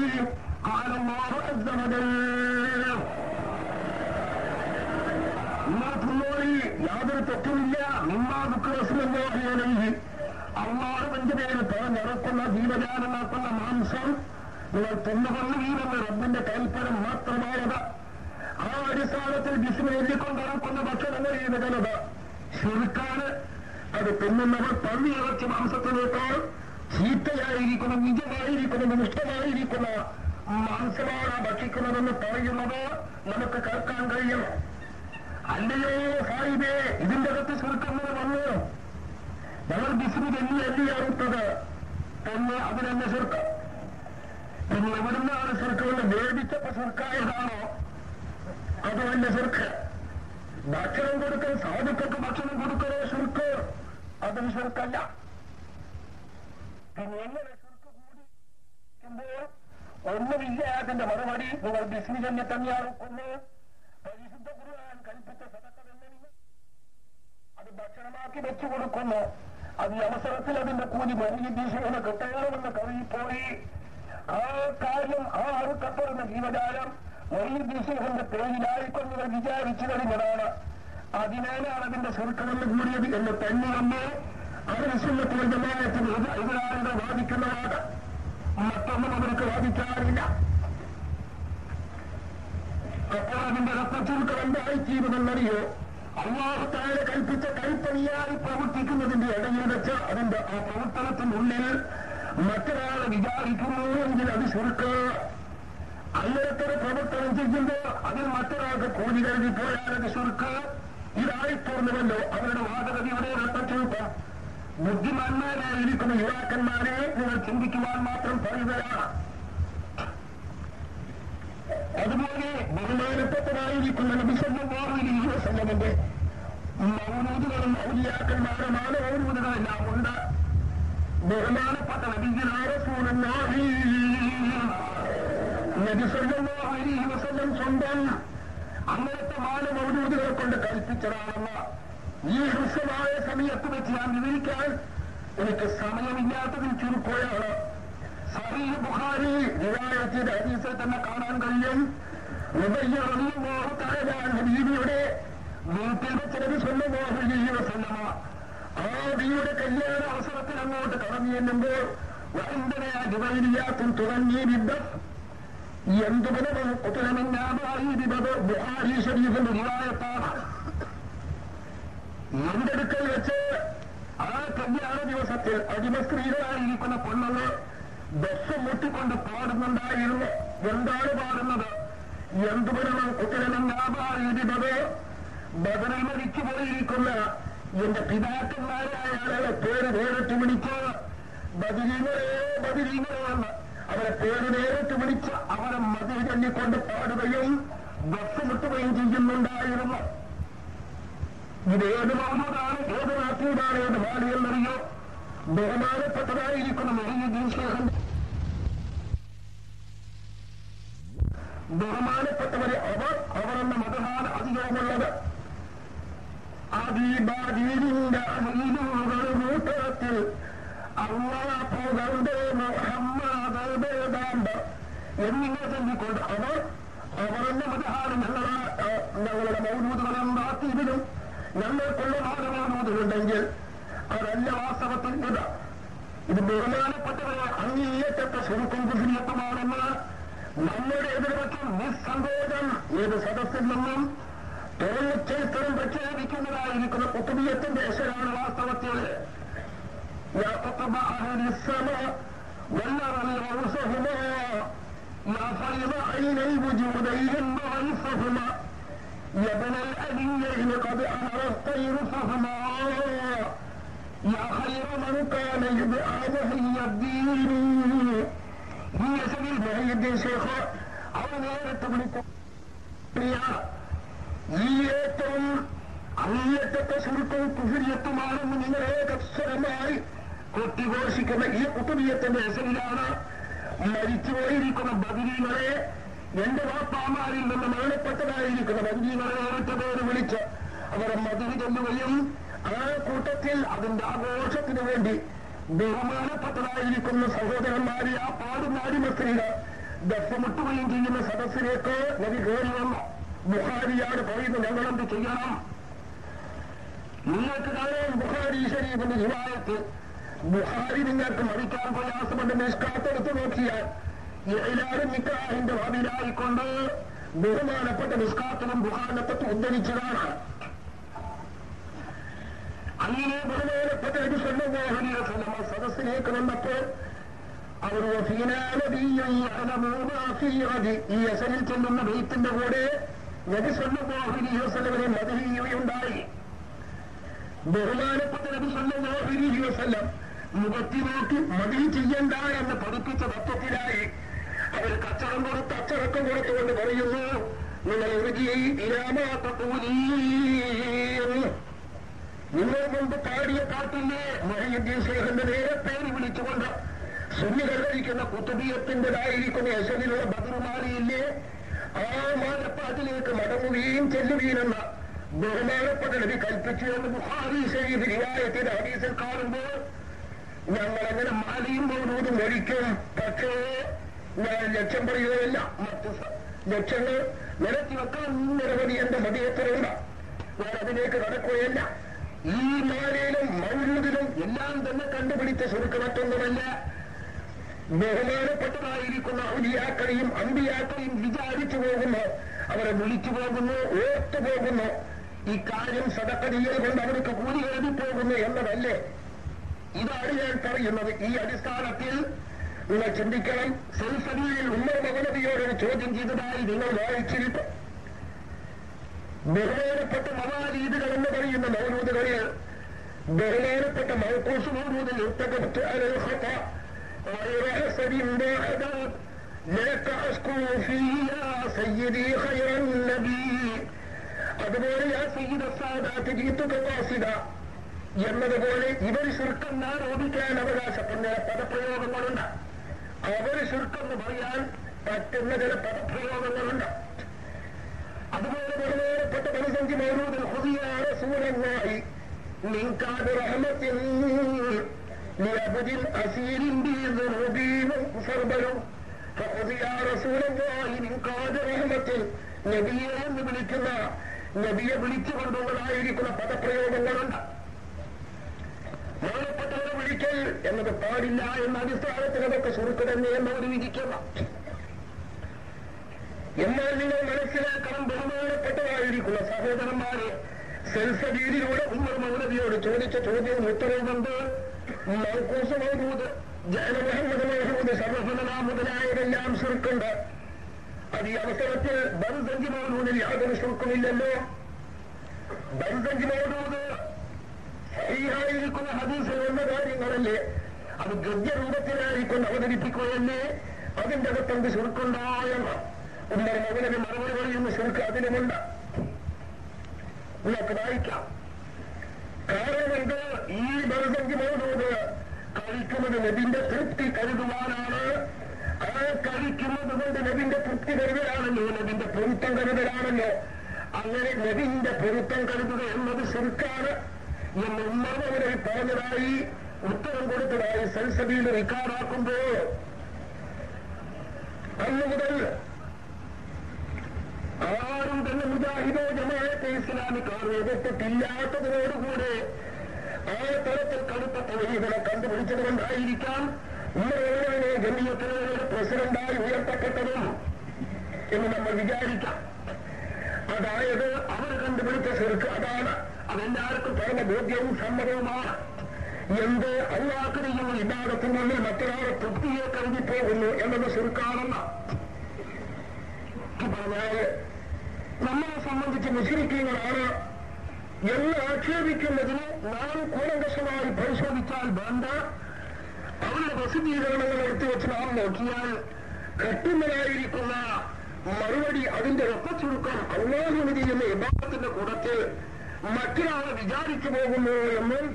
ഖാല അല്ലാഹു അസ്സ വജൽ. യാതൊരു തെറ്റുമില്ല. മിമ്മാ ദുഖറ ഇസ്മുല്ലാഹി അലൈഹി അല്ലാഹുവിന്റെ പേരിൽ പറഞ്ഞിറക്കുന്ന ജീവജാലമാക്കുന്ന മാംസം നിങ്ങൾ തിന്നുകൊള്ളുകയെന്ന് റബ്ബിന്റെ കൽപ്പന മാത്രമായത്. ആ അടിസ്ഥാനത്തിൽ ബിസ്മി എല്ലിക്കൊണ്ടിറക്കുന്ന ഭക്ഷണങ്ങൾ ചെയ്യുന്നത് ശിർക്കാണ്. അത് തിന്നുന്നവർ പന്നിയിറച്ചി മാംസത്തിനേക്കാൾ ചീത്തയായിരിക്കുന്ന നിജമായിരിക്കുന്ന നിഷ്ഠമായിരിക്കുന്ന മാംസമാണ് ഭക്ഷിക്കുന്നതെന്ന് പറയുന്നത് നമുക്ക് കേൾക്കാൻ കഴിയണം. അല്ലയോ സാഹിബേ, ഇതിന്റെ അകത്ത് ശിർക്കുന്നത് വന്നു. ഞങ്ങൾ ബിസ്മി എല്ലി അറുത്തത് പിന്നെ അതിനെന്നെ ശിർക്ക്. പിന്നെ എവിടുന്നാണ് ശിർക്കുമെന്ന് വേദിച്ചപ്പോ ശിർക്കായതാണോ അതോ എന്റെ ശിർക്ക്? ഭക്ഷണം കൊടുക്കൽ സാധുക്കൾക്ക് ഭക്ഷണം കൊടുക്കലോ ശിർക്ക്? അതും ശിർക്കല്ല. പിന്നെ എങ്ങനെ ശിർക്ക് കൂടിക്കുമ്പോൾ ഒന്നുമില്ല. അതിന്റെ മറുപടി നിങ്ങൾ ബിസ്മി തന്നെ തന്നെയാറുക്കുന്നു. പരിശുദ്ധ ഖുർആൻ കൽപ്പിച്ച സദഖ തന്നെ അത് ഭക്ഷണമാക്കി വെച്ചു കൊടുക്കുന്നു. അത് ഈ അവസരത്തിൽ അതിന്റെ കൂലി വലിയ ദിശയിൽ കിട്ടണമെന്ന് കരുതിപ്പോയി. ആ കാര്യം ആ അറുക്കപ്പെടുന്ന ജീവജാലം വലിയ ദിശയുടെ പേരിലായിക്കൊണ്ടുകൾ വിചാരിച്ചു കഴിഞ്ഞതാണ്. അതിനാലാണ് അതിന്റെ ശിർക്കമെന്ന് കൂടിയത് എന്ന് തന്നെ വന്ന് അതിന് സുന്നത്തുൽ ജമാഅത്തിന് എതിരാളികൾ വാദിക്കുന്നതാണ്. മറ്റൊന്നും അവർക്ക് വാദിക്കാറില്ല. അപ്പോൾ അതിന്റെ രക്തചുരുക്കം എന്തായി ചെയ്യുന്നതെന്നറിയോ? അല്ലാഹു തആല കൽപ്പിച്ച കൽപ്പനയായി പ്രവർത്തിക്കുന്നതിന്റെ ഇടയിൽ വെച്ച് അതിന്റെ ആ പ്രവർത്തനത്തിനുള്ളിൽ മറ്റൊരാളെ വിചാരിക്കുന്നു എങ്കിൽ അത് ശിർക്ക്. അങ്ങനത്തൊരു പ്രവർത്തനം ചെയ്യുമ്പോൾ അതിൽ മറ്റൊരാൾക്ക് കൂലി കരുതി പോയാൽ അത് ശിർക്ക്. ഇതായിത്തീർന്നുവല്ലോ അവരുടെ വാദഗതിയുടെ രക്തചുരുക്കം. ബുദ്ധിമാന്മാരായിരിക്കുന്ന യുവാക്കന്മാരെ നിങ്ങൾ ചിന്തിക്കുവാൻ മാത്രം പറയുകയാണ്. അതുപോലെ ബഹുമാനപ്പെട്ടതായിരിക്കുന്ന നബി സല്ലല്ലാഹു അലൈഹി വസല്ലമയുടെ മൗലൂദുകളും ഔലിയാക്കന്മാരുമാണ് മൗലൂദുകളെല്ലാം ഉണ്ട്. ബഹുമാനപ്പെട്ട നബിയുനാ റസൂലുള്ളാഹി നബി സല്ലല്ലാഹു അലൈഹി വസല്ലം സ്വന്തം അങ്ങനത്തെ മൗലൂദുകളെ കൊണ്ട് കൽപ്പിച്ചതാണെന്ന് ഈ ഹ്രസ്വമായ സമയത്ത് വെച്ച് ഞാൻ വിവരിക്കാൻ എനിക്ക് സമയമില്ലാത്തതിൽ ചുരുക്കുകയാണ്. സഹീഹ് ബുഖാരി റിവായത്ത് ചെയ്ത ഹദീസിൽ തന്നെ കാണാൻ കഴിയും. നബിയുടെ വീട്ടിൽ വെച്ച് നബി സല്ലല്ലാഹു അലൈഹി വസല്ലമ ആ നബിയുടെ കല്യാണ അവസരത്തിൽ അങ്ങോട്ട് കടന്നു ചെല്ലുമ്പോൾ ബുഖാരി ശരീഫിന്റെ റിവായത്താണ്. എന്റെ അടുക്കൽ വെച്ച് ആ കല്യാണ ദിവസത്തിൽ അടിമ സ്ത്രീകളായിരിക്കുന്ന പെണ്ണുങ്ങൾ ബസ് മുട്ടിക്കൊണ്ട് പാടുന്നുണ്ടായിരുന്നു. എന്താണ് പാടുന്നത്? എന്തുപരമം കുത്തരമെന്നാബായിരിക്കുന്നത് ബദറിൽ മരിച്ചു പോയിരിക്കുന്ന എന്റെ പിതാക്കന്മാരായ ആളുകളെ പേര് നേരിട്ട് വിളിച്ച് ബദിരീങ്ങളെ എന്ന് അവരെ പേര് നേരിട്ട് വിളിച്ച് അവരെ മതി ചൊല്ലിക്കൊണ്ട് പാടുകയും ബസ് മുട്ടുകയും ചെയ്യുന്നുണ്ടായിരുന്നു. ഇത് ഏത് മൗലൂദാണ്, ഏത് നാട്ടൂടാണ്, ഏത് മാലിയെന്നറിയോ? ബഹുമാനപ്പെട്ടതായിരിക്കുന്ന മുഹയ്യിദ്ദീൻ ശൈഖ് ബഹുമാനപ്പെട്ടവരെ അവർ എന്ന മതമാണ് അധികവുമുള്ളത്. ആദിബാദീനിന്റെ കൂട്ടത്തിൽ അള്ളാഹുകളുടെ മുഹമ്മദ് വേദാന്ത് എന്നിങ്ങനെ ചൊല്ലിക്കൊണ്ട് അവർ എന്ന മതമാണ്. ഞങ്ങളുടെ മൗലൂദുകളും റാത്തീബിലും ഞങ്ങൾക്കുള്ള മൗലൂദുകളുണ്ടെങ്കിൽ അതല്ല വാസ്തവത്തിൽ ഇത് ബഹുമാനപ്പെട്ടവരെ അങ്ങേയറ്റത്തെ ശുരുക്കും കുഫിരിയത്തുമാണെന്ന് നമ്മുടെ എതിർപക്ഷം നിസ്സങ്കോചം ഏത് സദസ്സിൽ നിന്നും തുറന്നു ചരിത്രം പ്രഖ്യാപിക്കുന്നതായിരിക്കുന്ന കുത്തുബിയത്തിന്റെ എസരാണ് വാസ്തവത്തിൽ. അവർ നേരിട്ട് വിളിക്കും. ഈ ഏറ്റവും അങ്ങേറ്റത്തെ ശുരുക്കവും കുഫിരിയത്തുമാണെന്ന് നിങ്ങളെ കർശനമായി കൊട്ടിഘോഷിക്കുന്ന ഈ കുത്തുബിയത്തിന്റെ എസരിലാണ് മരിച്ചുപോയിരിക്കുന്ന ബദരീങ്ങളെ, എന്റെ വാപ്പാമാരിൽ നിന്ന് മരണപ്പെട്ടതായിരിക്കുന്ന ബദരീങ്ങളെ നേരിട്ട് പേര് വിളിച്ച് അവരെ മതിരി ചെല്ലുകയും ആ കൂട്ടത്തിൽ അതിന്റെ ആഘോഷത്തിനു വേണ്ടി ബഹുമാനപ്പെട്ടതായിരിക്കുന്ന സഹോദരന്മാരെ ആ പാടുന്ന അടിമസ്ത്രീകൾ ദഫമുട്ടുകയും ചെയ്യുന്ന സദസ്സിലേക്ക് നബി കയറി വന്നു. ബുഖാരിയാണ് പറയുന്നത്, ഞങ്ങളെന്ത് ചെയ്യണം? നിങ്ങൾക്ക് കാണാൻ ബുഖാരി ശരീഫിന്റെ റിവായത്ത്. ബുഖാരി നിങ്ങൾക്ക് മരിക്കാൻ പ്രയാസപ്പെട്ട് നിഷ്കാത്തെടുത്ത് നോക്കിയാൽ എല്ലാവരും നിക്കാഹിന്റെ വാതിലായിക്കൊണ്ട് ബഹുമാനപ്പെട്ട നിഷ്കാത്തിലും ബുഖാരിനെപ്പറ്റി ഉദ്ധരിച്ചതാണ്. അങ്ങനെ ബഹുമാനപ്പെട്ട നബി സല്ലല്ലാഹു അലൈഹി വസല്ലം സദസ്സിലേക്ക് വന്നപ്പോൾ അവർ ഈ എസരിൽ ചെല്ലുന്ന ബെയ്ത്തിന്റെ കൂടെ നബി സല്ലല്ലാഹു അലൈഹി വസല്ലമയെ മദീഹയുണ്ടായി. ബഹുമാനപ്പെട്ട നബി സല്ലല്ലാഹു അലൈഹി വസല്ലം മുഖത്തി നോക്കി മദീഹ ചെയ്യണ്ട എന്ന് പഠിപ്പിച്ച തത്വത്തിലായി അവർ കച്ചവടം കൊടുത്ത് അച്ചടക്കം കൊടുത്തുകൊണ്ട് പറയുന്നു, നിങ്ങൾ നിങ്ങൾ മുമ്പ് പാടിയ പാട്ടിന്റെ മുഹയ്യിദ്ദീൻ ശൈഖിന്റെ നേരെ പേര് വിളിച്ചുകൊണ്ട് സുന്നികൾ കഴിക്കുന്ന കുത്തുബിയത്തിൻ്റെതായിരിക്കുന്ന യശനിലുള്ള ബദറുമാലിയില്ലേ, ആ മാലപ്പാട്ടിലേക്ക് മടങ്ങുകയും ചെല്ലുകയെന്ന ബഹുമാനപ്പെട്ട നബി കൽപ്പിച്ചു എന്ന് ബുഖാരി ശരീഫ് റിവായത്തിന്റെ ഹദീസിൽ കാണുമ്പോൾ ഞങ്ങളങ്ങനെ മാലയും മൗലൂദും ഒഴിക്കും. പക്ഷേ ഞാൻ ലക്ഷ്യം പറയുകയല്ല, മറ്റ് ലക്ഷ്യങ്ങൾ നിരത്തി വെക്കാൻ നിരവധി എന്റെ മതിയത്തരുണ്ട്. ഞാൻ അതിലേക്ക് നടക്കുകയല്ല. ഈ മാലയിലും മൗലൂദിലും എല്ലാം തന്നെ കണ്ടുപിടിച്ച ശുരുക്ക് മറ്റൊന്നുമല്ല. ബഹുമാനപ്പെട്ടതായിരിക്കുന്ന ഔലിയാക്കളെയും അമ്പിയാക്കളെയും വിചാരിച്ചു പോകുന്നു, അവരെ വിളിച്ചു പോകുന്നു, ഓർത്തുപോകുന്നു. ഈ കാര്യം സദഖ ചെയ്യൽ കൊണ്ട് അവർക്ക് കൂലി എഴുതി പോകുന്നു എന്നതല്ലേ? ഇതാണ് ഞാൻ പറയുന്നത്. ഈ അടിസ്ഥാനത്തിൽ നിങ്ങൾ ചിന്തിക്കണം. സെൽഫലിയിൽ ഉമ്മർ മൗലവിയോടൊരു ചോദ്യം ചെയ്തതായി നിങ്ങൾ വായിച്ചിരിക്കും. ബഹുമാനപ്പെട്ട മവാലീദുകൾ എന്ന് പറയുന്ന മൗലൂദുകളിൽ ബഹുമാനപ്പെട്ട മൗഖൂസ് മൗലൂദിൽ അതുപോലെ എന്നതുപോലെ ഇവർ ശിർക്കെന്ന് ആരോപിക്കാൻ അവകാശപ്പെടുന്ന പദപ്രയോഗങ്ങളുണ്ട്. അവർ ശിർക്കെന്ന് പറയാൻ പറ്റുന്ന ചില പദപ്രയോഗങ്ങളുണ്ട്. അതുപോലെ ബഹുമാനപ്പെട്ട പതിനഞ്ച് മൗലൂദിൽ ഹുദിയായ സൂരനായി നിൻകാട് റഹ്മത്തിൻ ലിയബ്ദിൽ അസീരിൻ ബിദുനൂബിൻ സർബലും നബിയെ എന്ന് വിളിക്കുന്ന, നബിയെ വിളിച്ചുകൊണ്ടുള്ളതായിരിക്കുന്ന പദപ്രയോഗങ്ങളുണ്ട്. മരണപ്പെട്ടവരെ വിളിക്കൽ എന്നത് പാടില്ല എന്ന അടിസ്ഥാനത്തിൽ അതൊക്കെ സുറുക്ക് തന്നെ എന്ന് അവർ വിധിക്കുന്ന. എന്നാൽ നിങ്ങൾ മനസ്സിലാക്കണം, ബഹുമാനപ്പെട്ടതായിരിക്കുന്ന സഹോദരന്മാരെ, സെൽസബീലിലൂടെ ഉമ്മർ മൗലവിയോട് ചോദിച്ച ചോദ്യവും ഉത്തരവുമുണ്ട്. മൗഖൂസ് മൗദൂദ്, ജഅല മുഹമ്മദ് മൗദൂദ്, സർവഫലന മുതലായതെല്ലാം ശിർക്കുണ്ട്. അത് ഈ അവസരത്തിൽ ബർസഞ്ചി മൗദൂദിൽ യാതൊരു ശിർക്കുമില്ലല്ലോ. ബർസഞ്ചി മൗദൂദ് സഹീഹായിരിക്കുന്ന ഹദീസിൽ വന്ന കാര്യങ്ങളല്ലേ, അത് ഗദ്യരൂപത്തിലായിരിക്കും അവതരിപ്പിക്കുകയല്ലേ, അതിന്റെ അകത്തെന്ത് ശിർക്കുണ്ടായെന്ന് ഉമ്മർ മൗലവി മറുപടി പറയുന്ന ശിർക്ക് അതിലുമുണ്ട്. നിങ്ങൾക്ക് വായിക്കാം. കാരണം എന്ത്? ഈ ബർസഞ്ചി മൗദൂദ് കഴിക്കുന്നത് നബിന്റെ തൃപ്തി കരുതുവാനാണ്. ആ കഴിക്കുന്നത് കൊണ്ട് നബിന്റെ തൃപ്തി കരുതലാണല്ലോ, നബിന്റെ പൊരുത്തം കരുതലാണല്ലോ. അങ്ങനെ നബിന്റെ പൊരുത്തം കരുതുക എന്നത് ശിർക്കാണ് എന്ന് ഉമ്മർ മൗലവി പറഞ്ഞതായി ഉത്തരം കൊടുത്തതായി സൽസബീൽ റിക്കാർഡാക്കുമ്പോൾ അന്ന് മുതൽ ആരും തന്നെ മുജാഹിദോ ജമാഅത്തെ ഇസ്ലാമിക്കാർ എതിർത്തിട്ടില്ലാത്തതിനോടുകൂടെ ആ തരത്തിൽ കടുത്ത തൗഹീദിനെ കണ്ടുപിടിച്ചത് കൊണ്ടായിരിക്കാം ഉമ്മർ മൗലവിനെ ജമിയത്തുലമയുടെ പ്രസിഡന്റായി ഉയർത്തപ്പെട്ടതും എന്ന് നമ്മൾ വിചാരിക്കാം. അതായത് അവർ കണ്ടുപിടിച്ച ശിർക്ക് അതാണ്. അതെല്ലാവർക്കും പരമ ബോധ്യവും സമ്മതവുമാണ്. എന്ത്? അല്ലാഹു ചെയ്യുന്ന ഇബാദത്തിനുള്ളിൽ മറ്റൊരാളെ തൃപ്തിയെ കരുതിപ്പോകുന്നു എന്നത് ശിർക്കാണെന്ന് പറഞ്ഞാൽ നമ്മളെ സംബന്ധിച്ച് മുശ്രിക്കുകളാണ് എന്ന് ആക്ഷേപിക്കുന്നതിന് നാം കൂലങ്കഷമായി പരിശോധിച്ചാൽ വേണ്ട. അവരുടെ പ്രസിദ്ധീകരണങ്ങൾ എടുത്തുവെച്ച് നാം നോക്കിയാൽ കെട്ടുന്നതായിരിക്കുന്ന മറുപടി, അതിന്റെ രക്തച്ചുരുക്കം അല്ലാഹുവിന് ചെയ്യുന്ന ഇബാദത്തിന്റെ കൂടത്തിൽ മറ്റൊരാളെ വിചാരിച്ചു പോകുന്നു എന്നും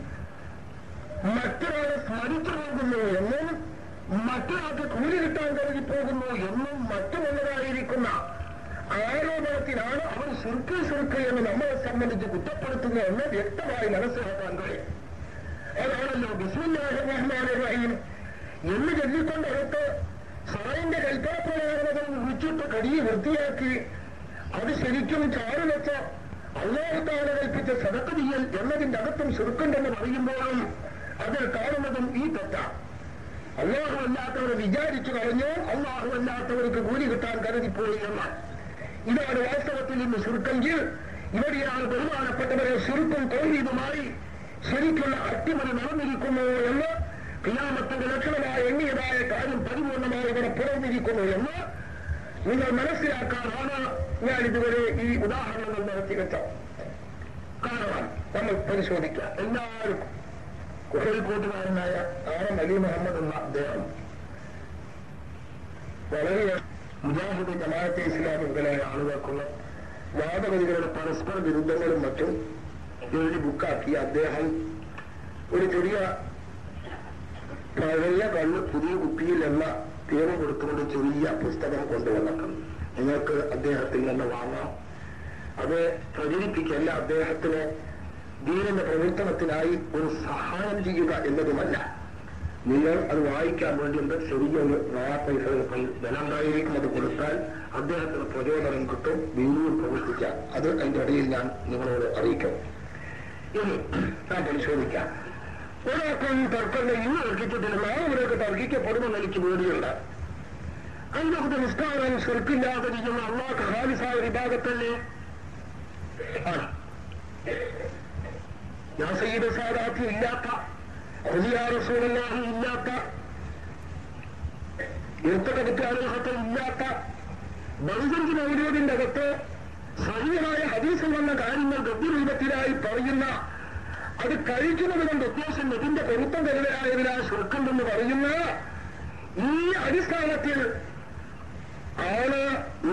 മറ്റൊരാളെ സ്മരിച്ചു പോകുന്നു എന്നും മറ്റൊരാൾക്ക് കൂലി കിട്ടാൻ കരുതി പോകുന്നു എന്നും മറ്റുമുള്ളതായിരിക്കുന്ന ആരോപണത്തിനാണ് അവർ ശിർക്ക് എന്ന് നമ്മളെ സംബന്ധിച്ച് കുറ്റപ്പെടുത്തുന്നത് എന്ന് വ്യക്തമായി മനസ്സിലാക്കാൻ കഴിയും. അതാണല്ലോ ബിസ്മില്ലാഹിർ റഹ്മാനിർ റഹീം എന്ന് ചൊല്ലിക്കൊണ്ടടുത്ത് സായിന്റെ കൽപ്പനപ്രകാരം വിളിച്ചിട്ട് കടിയെ വൃത്തിയാക്കി അത് ശരിക്കും ചാറുവെച്ച അല്ലാഹു തആല കൽപ്പിച്ച സദഖ ചെയ്യൽ എന്നതിന്റെ അകത്തും ശിർക്കുണ്ടെന്ന് പറയുമ്പോഴും അതിൽ കാണുന്നതും ഈ തെറ്റാണ്. അല്ലാഹു അല്ലാത്തവരെ വിചാരിച്ചു കളഞ്ഞു, അല്ലാഹു അല്ലാത്തവർക്ക് കൂലി കിട്ടാൻ കരുതിപ്പോയി എന്നാണ്. ഇതാണ് വാസ്തവത്തിൽ ഇന്ന് ശിർക്കെങ്കിൽ ഇവിടെയാണ് ബഹുമാനപ്പെട്ടവരെ ശിർക്കും തൗഹീദുമായി ശരിക്കുള്ള അട്ടിമറി നടന്നിരിക്കുന്നു എന്ന് ഖിയാമത്തിന്റെ ലക്ഷണമായ എണ്ണിയതായ കാര്യം പരിപൂർണമായി ഇവിടെ പുറന്നിരിക്കുന്നു എന്ന് നിങ്ങൾ മനസ്സിലാക്കാനാണ് ഞാൻ ഇതുവരെ ഈ ഉദാഹരണങ്ങൾ നടത്തിവെച്ചത്. കാരണം നമ്മൾ പരിശോധിക്കാം. എല്ലാവർക്കും കോഴിക്കോട്ടുകാരനായ അലി മുഹമ്മദ് എന്ന അദ്ദേഹം വളരെ മുജാഹിദ് ജമാഅത്തെ ഇസ്ലാമി മുതലായ ആളുകൾക്കുള്ള വാദഗതികളുടെ പരസ്പര വിരുദ്ധങ്ങളും മറ്റും എഴുതി ബുക്കാക്കിയ അദ്ദേഹം ഒരു ചെറിയ പഴയ കള്ള് പുതിയ കുപ്പിയിൽ എന്ന പേര് കൊടുത്തുകൊണ്ട് ചെറിയ പുസ്തകം കൊണ്ടുവന്നിട്ടുണ്ട്. നിങ്ങൾക്ക് അദ്ദേഹത്തിൽ നിന്ന് വാങ്ങാം. അത് പ്രചരിപ്പിക്കല്ല, അദ്ദേഹത്തിന് ദീനിന്റെ പ്രവർത്തനത്തിനായി ഒരു സഹായം ചെയ്യുക എന്നതുമല്ല. നിങ്ങൾ അത് വായിക്കാൻ വേണ്ടിയുണ്ട്. ചെറിയൊരു 4 പൈസകൾ വിലണ്ടായിരിക്കുന്നത് കൊടുത്താൽ അദ്ദേഹത്തിന് പ്രചോദനം കിട്ടും, ദീനിൽ പ്രവർത്തിക്കാം. അത് അതിന്റെ ഇടയിൽ ഞാൻ നിങ്ങളോട് അറിയിക്കും. ഇനി ഞാൻ പരിശോധിക്കാം. ഒരാൾക്കും തർക്കങ്ങൾ ഇന്ന് തർക്കിച്ചിട്ടില്ല, നാളെ തർക്കിക്കപ്പെടുമെന്ന് എനിക്ക് പേടിയുണ്ട്. അതിനകത്ത് നിസ്കാരം ശിർക്കില്ലാതെ ചെയ്യുന്ന അള്ളാഹ് ഖാലിസായ വിഭാഗത്തല്ലേ ആണ്. യാ സയ്യിദ് സാദാത്തി ഇല്ലാത്ത, ഖുലിയാ റസൂലുള്ളാഹി ഇല്ലാത്ത, ഇർത്തഖബത്ത് ഇല്ലാത്ത, ബർസഞ്ചി മൗലൂദിന്റെ അകത്ത് സഹിയായ ഹദീസിൽ വന്ന കാര്യങ്ങൾ ഗദ്യരൂപത്തിലായി പറയുന്ന, അത് കഴിക്കുന്നത് കൊണ്ട് ഉദ്ദേശം നബിന്റെ പൊരുത്തം കരുതലായതിനാൽ ശിർക്കുണ്ടെന്ന് പറയുന്ന ഈ അടിസ്ഥാനത്തിൽ ആണ്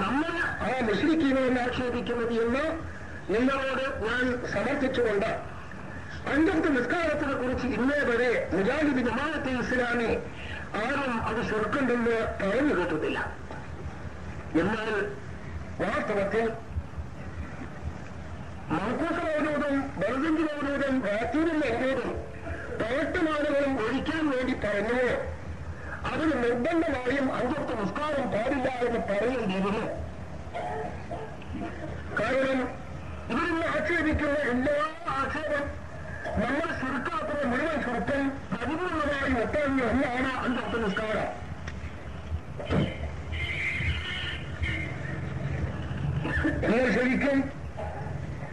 നമ്മൾ ആ മുശ്രിക്കീനെന്ന് ആക്ഷേപിക്കുന്നത് എന്ന് നിങ്ങളോട് ഞാൻ സമർത്ഥിച്ചുകൊണ്ട് അഞ്ചത്തെ നിസ്കാരത്തിനെ കുറിച്ച് ഇന്നേ വരെ മുജാഹിദ് ജമാഅത്തെ ഇസ്ലാമി ആരും അത് ശിർക്കുണ്ടെന്ന് പറഞ്ഞു കേട്ടിട്ടില്ല. എന്നാൽ വാസ്തവത്തിൽ മൗഖൂസ് മൗലൂദും ബർസഞ്ചി മൗലൂദും റാത്തീബുൽ മൗലൂദും 18 ആളുകളും ഒഴിക്കാൻ വേണ്ടി പറഞ്ഞു. അതിന് നിർബന്ധമായും 5 നിസ്കാരം പാടില്ല എന്ന് പറയേണ്ടിയിരുന്നു. കാരണം ഇവരിന്ന് ആക്ഷേപിക്കുന്ന എല്ലാ ആക്ഷേപം നമ്മൾ ശുരുക്കാക്കുന്ന മുഴുവൻ ശുരുക്കം പരിപൂർണമായി ഒട്ടാങ്ങിയ ഒന്നാണ് 5 നിസ്കാരം. നിങ്ങൾ ശരിക്കും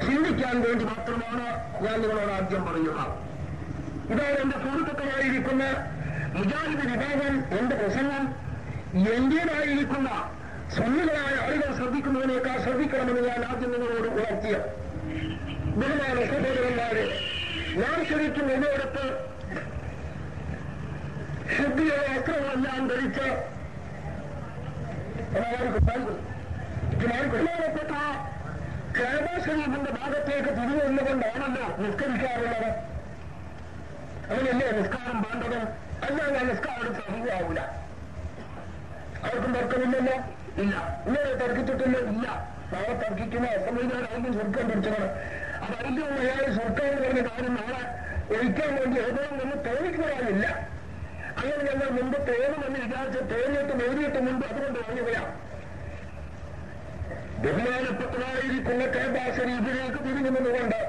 ചിന്തിക്കാൻ വേണ്ടി മാത്രമാണ് ഞാൻ നിങ്ങളോട് ആദ്യം പറയുക. ഇതാണ് എന്റെ സുഹൃത്തുക്കളായിരിക്കുന്ന മുജാഹിദ് വിഭാഗം, എന്റെ പ്രസംഗം എന്റേതായിരിക്കുന്ന സ്വന്തങ്ങളായ ആളുകൾ ശ്രദ്ധിക്കുന്നതിനേക്കാൾ ശ്രദ്ധിക്കണമെന്ന് ഞാൻ ആദ്യം നിങ്ങളോട് ഉണർത്തിയ ബഹുമാന സഹോദരന്മാരെ, ഞാൻ ശരിക്കും എന്നോടൊത്ത് ശുദ്ധിയോ വസ്ത്രങ്ങളെല്ലാം ധരിച്ച് ബഹുമാനപ്പെട്ട കഅബ ശരീഫിന്റെ ഭാഗത്തേക്ക് തിരിഞ്ഞുകൊണ്ടാണല്ലോ നിസ്കരിക്കാറുള്ളത്. അങ്ങനെയല്ലേ നിസ്കാരം വേണ്ടത്? അല്ലാതെ നിസ്കാരം സഹിയാവൂല. അവർക്കും തർക്കമില്ലല്ലോ? ഇല്ല. ഇന്നലെ തർക്കിച്ചിട്ടില്ല? ഇല്ല. നാളെ തർക്കിക്കുന്ന അസംബന്ധിക്കാരായിരിക്കും സ്വർഗം പിടിച്ചത്. അതായിരിക്കും അയാൾ സ്വർഗം എന്ന് പറഞ്ഞ കാര്യം നാളെ ഒഴിക്കാൻ വേണ്ടി എഴുതണം എന്ന് തോന്നിക്കുവാനില്ല. അങ്ങനെ ഞങ്ങൾ മുമ്പ് തോന്നുമെന്ന് വിചാരിച്ച് തോന്നിയിട്ട് നേരിട്ട് മുമ്പ് അതുകൊണ്ട് വാങ്ങുകയാണ്. ബഹുമാനപ്പെട്ടതായിരിക്കുന്ന കഅബ ശരീഫിലേക്ക് തിരിഞ്ഞുകൊണ്ട്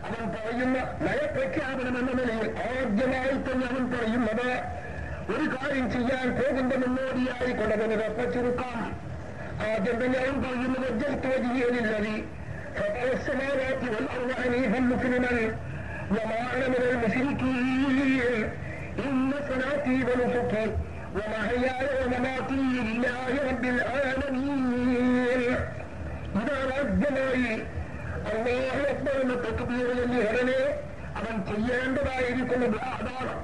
അവൻ പറയുന്ന നയപ്രഖ്യാപനം എന്ന നിലയിൽ ആദ്യമായി തന്നെ അവൻ പറയുന്നത്, ഒരു കാര്യം ചെയ്യാൻ പോകുന്ന മുന്നോടിയായി കൊണ്ടതിന് വെപ്പച്ചുരുക്കാം. ആദ്യം തന്നെ അവൻ പറയുന്നത് വജ്ജഹ്തുവജിയലില്ലതി ഫതഅസ്സലാത്തി വൽഅർള ഹനീഫൻ മുസ്ലിമൻ വമാ അന മിനൽ മുശ്രിക്കീൻ ഇന്ന സ്വലാത്തി വനുസുകി വമഹയായ വമമാതി ലില്ലാഹി റബ്ബിൽ ആലമീൻ. ഇതാണ് ആദ്യമായി അല്ലാഹു അക്ബർ എന്ന തക്ബീർ ചൊല്ലി ഉടനെ അവൻ ചെയ്യേണ്ടതായിരിക്കുന്നത് അതാണ്.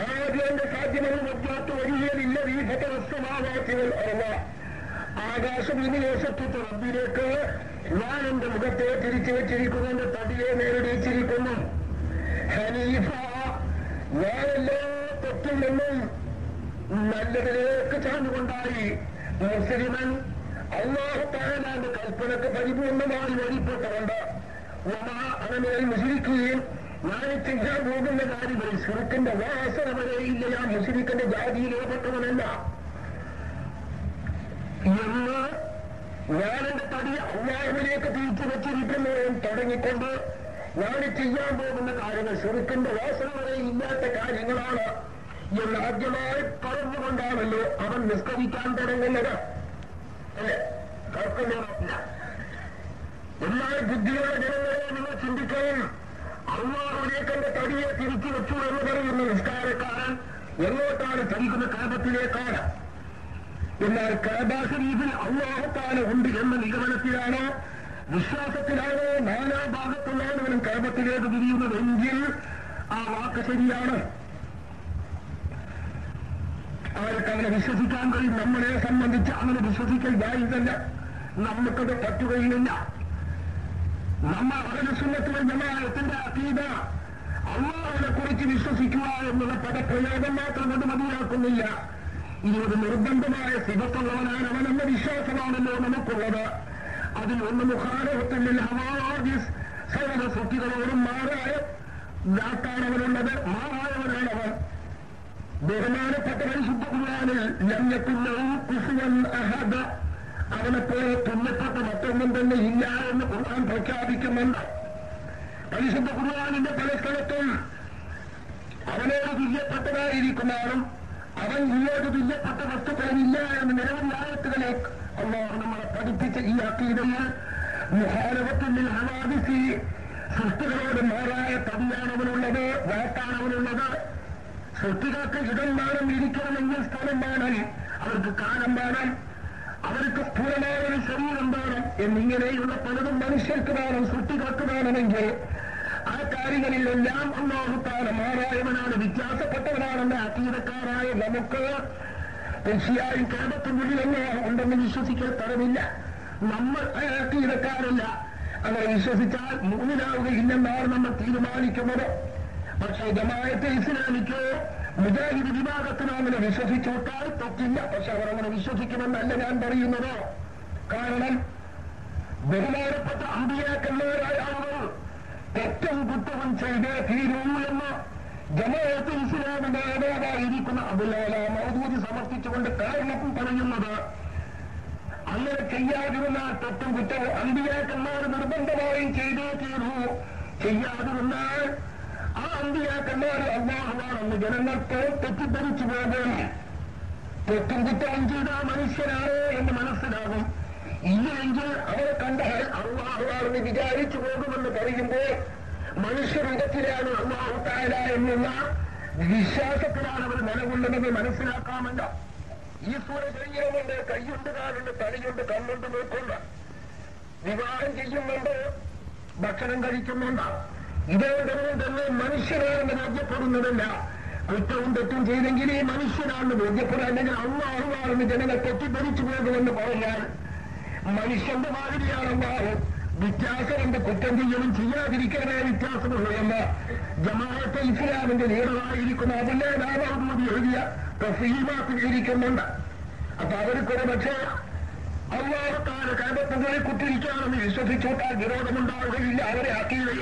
ആദ്യം സാധ്യമെന്ന് വജ്ജാത്ത് വരികയില്ല. ഈ ഫതഅസ്സലാവാതി വൽഅർള, ആകാശഭൂമിദേശത്തെ റബ്ബിലേക്ക് ഞാൻ എന്റെ മുഖത്തെ തിരിച്ചു വെച്ചിരിക്കുന്നു, എന്റെ തടിയെ നേരിടിച്ചിരിക്കുന്നു. ഹനീഫ, ഞാൻ എല്ലാ തെറ്റിൽ നിന്നും നല്ലതിലേക്ക് ചാഞ്ഞുകൊണ്ടായി. മുസ്ലിമൻ, അല്ലാഹു തആലയുടെ കൽപ്പനക്ക് പരിപൂർണമായി വഴിപ്പെട്ടവണ്ട്. വമാ അന മിനൽ മുശ്രിക്കീൻ, ഞാൻ ചെയ്യാൻ പോകുന്ന കാര്യങ്ങളിൽ ശിർക്കിന്റെ വാസന വരെയില്ല. ഞാൻ മുശ്രിക്കിന്റെ ജാതിയിലേപ്പെട്ടവനല്ല എന്ന് ഞാൻ എന്റെ തടി അല്ലാഹുവിലേക്ക് തിരിച്ചു വെച്ചിരിക്കുന്നു എന്ന് തുടങ്ങിക്കൊണ്ട് ഞാൻ ചെയ്യാൻ പോകുന്ന കാര്യങ്ങൾ ശിർക്കിന്റെ വാസന വരെ ഇല്ലാത്ത കാര്യങ്ങളാണ് എന്ന് ആദ്യമായി പറഞ്ഞുകൊണ്ടാണല്ലോ അവൻ നിസ്കരിക്കാൻ തുടങ്ങുന്നത്. അല്ലെ? തർക്കമില്ല. എല്ലാ ബുദ്ധിയുള്ള ജനങ്ങളെ നിങ്ങൾ ചിന്തിക്കണം. അല്ലാഹുവിലേക്ക് എന്റെ തടിയെ തിരിച്ചു വെച്ചു എന്ന് പറയുന്ന നിസ്കാരക്കാരൻ എങ്ങോട്ടാണ് തിരിക്കുന്ന? കഅബത്തിലേക്കാണ്. എന്നാൽ കഅബ ശരീഫിൽ അല്ലാഹു തആല ഉണ്ട് എന്ന നിഗമനത്തിലാണോ, വിശ്വാസത്തിലാണോ, നാനാഭാഗത്തുള്ള ആളുകളും കഅബത്തിലേക്ക് തിരിയുന്നതെങ്കിൽ ആ വാക്ക് ശരിയാണ്. അവർക്ക് അങ്ങനെ വിശ്വസിക്കാൻ കഴിയും. നമ്മളെ സംബന്ധിച്ച് അങ്ങനെ വിശ്വസിക്കൽ ജായിസല്ല. നമുക്കത് പറ്റുകയില്ല. നമ്മൾ അഹ്ലുസുന്നത്ത് വൽ ജമാഅത്തിന്റെ അഖീദ അല്ലാഹുവിനെ കുറിച്ച് വിശ്വസിക്കുക എന്നുള്ള പദപ്രയോഗം മാത്രം കൊണ്ട് മതിയാക്കുന്നില്ല. ഇനി ഒരു നിർബന്ധമായ സിഫത്തുള്ളവനാണ് അവനെന്ന വിശ്വാസമാണല്ലോ നമുക്കുള്ളത്. അതിൽ ഒന്ന് മുഖാലഫത്തുൽ ഹവാദിസ്, സർവ്വ സൃഷ്ടികളോടും മാറായ ദാത്താണ് അവനുള്ളത്, മാറായവനാണവൻ. ബഹുമാനപ്പെട്ട പരിശുദ്ധ ഖുർആനിൽ ലം യകുൻ ലഹു കുഫുവൻ അഹദ്, അവനെപ്പോലെ തുല്യപ്പെട്ട മറ്റൊന്നും തന്നെ ഇല്ല എന്ന് ഖുർആൻ പ്രഖ്യാപിക്കുന്നുണ്ട്. പരിശുദ്ധ ഖുർആനിന്റെ പല സ്ഥലത്തും അവനോട് തുല്യപ്പെട്ടതായിരിക്കുന്നാലും അവൻ ഇങ്ങോട്ട് തുല്യപ്പെട്ട വസ്തുക്കളില്ല എന്ന് നിരവധി ആയത്തുകളെ അല്ലാഹു നമ്മളെ പഠിപ്പിച്ച ഈ അഖീദയിൽ മുഖാലഫത്തുൽ ഹവാദിസ്, സൃഷ്ടികളോട് മാറായ തടിയാണ് അവനുള്ളത്, വാട്ടാണ് അവനുള്ളത്. സൃഷ്ടികൾക്ക് ഇടം വേണം, ഇരിക്കണമെങ്കിൽ സ്ഥലം വേണം, അവർക്ക് കാലം വേണം, അവർക്ക് സ്ഥൂലമായ ഒരു ശരീരം വേണം എന്നിങ്ങനെയുള്ള പലതും മനുഷ്യർക്ക് വേണം, സൃഷ്ടികൾക്ക് വേണമെങ്കിൽ ആ കാര്യങ്ങളിലെല്ലാം അല്ലാഹു തആല മാറായവനാണ്, വ്യത്യാസപ്പെട്ടവനാണെന്ന് അഖീദക്കാരായ നമുക്ക് തീർച്ചയായും കഅബത്തുള്ളിൽ അല്ലാഹു ഉണ്ടെന്ന് വിശ്വസിക്കാൻ തരമില്ല. നമ്മൾ അഖീദക്കാരല്ല. അങ്ങനെ വിശ്വസിച്ചാൽ മുഅ്മിനാവുകയില്ലെന്നാണ് നമ്മൾ തീരുമാനിക്കുന്നത്. പക്ഷേ ജമാഅത്തെ ഇസ്ലാമിക്കോ മുജാഹിദ് വിഭാഗത്തിനോ അങ്ങനെ വിശ്വസിച്ചോട്ടാൽ തെറ്റില്ല. പക്ഷെ അവർ അങ്ങനെ വിശ്വസിക്കുമെന്നല്ല ഞാൻ പറയുന്നത്. കാരണം ബഹുമാനപ്പെട്ട അമ്പിയാക്കന്മാരായ ആളുകൾ തെറ്റും കുറ്റവും ചെയ്തേ തീരൂ എന്ന് ജമാഅത്തെ ഇസ്ലാമിന്റെ നേതാവായിരിക്കുന്ന അബ്ദുൽ മൗദൂദി സമർപ്പിച്ചുകൊണ്ട് കാരണം പറയുന്നത്, അങ്ങനെ ചെയ്യാതിരുന്നാൽ തെറ്റും കുറ്റവും അമ്പിയാക്കന്മാർ നിർബന്ധമായും ചെയ്തേ തീരൂ. ചെയ്യാതിരുന്നാൽ ആ അമ്പിയാക്കന്മാർ അല്ലാഹുവാണെന്ന് ജനങ്ങൾക്ക് തെറ്റിദ്ധരിച്ചു പോകും. തെറ്റും കുറ്റവും ചെയ്ത മനുഷ്യനാണ് എന്ന് മനസ്സിലാകും. ഇല്ലെങ്കിൽ അവരെ കണ്ടാൽ അല്ലാഹുവാണെന്ന് വിചാരിച്ചു പോകുമെന്ന് പറയുമ്പോൾ മനുഷ്യരൂപത്തിലാണ് അല്ലാഹു തആല എന്നുള്ള വിശ്വാസത്തിലാണ് അവർ നിലകൊള്ളുന്നത് മനസ്സിലാക്കാമല്ലോ. ഈ സൂര ശരീരമുണ്ട്, കൈയുണ്ട്, കാലുണ്ട്, തലയുണ്ട്, കണ്ണുണ്ട്, മൂക്കുണ്ട്, വിവാഹം ചെയ്യുന്നുണ്ട്, ഭക്ഷണം കഴിക്കുന്നുണ്ട്. ഇതേതൊന്നും തന്നെ മനുഷ്യനാണെന്ന് ബോധ്യപ്പെടുന്നതല്ല. കുറ്റവും തെറ്റും ചെയ്തെങ്കിൽ ഈ മനുഷ്യനാണെന്ന് ബോധ്യപ്പെടുക, അല്ലെങ്കിൽ അല്ലാഹുവാണെന്ന് ജനങ്ങൾ തെറ്റിദ്ധരിച്ചു പോകുമെന്ന് പറഞ്ഞാൽ മനുഷ്യന്റെ മാതിരിയാണ് അല്ലാഹു. വ്യത്യാസമുണ്ട്, കുറ്റം ചെയ്യലും ചെയ്യാതിരിക്കാനേ വ്യത്യാസമുള്ളൂ എന്ന് ജമാഅത്തെ ഇസ്ലാമിന്റെ ലീഡറായിരിക്കുന്ന അതിന്റെ നാമൂതി എഴുതിയ തഫ്സീമാത്തിൽ ഇരിക്കുന്നുണ്ട്. അപ്പൊ അവർക്കൊരു പക്ഷേ അല്ലാഹു തആല കഅബത്തുകളിൽ കുത്തിരിക്കാമെന്ന് വിശ്വസിച്ചോട്ടാൽ വിരോധമുണ്ടാവുകയില്ല. അവരെ ആക്കിയില്ല.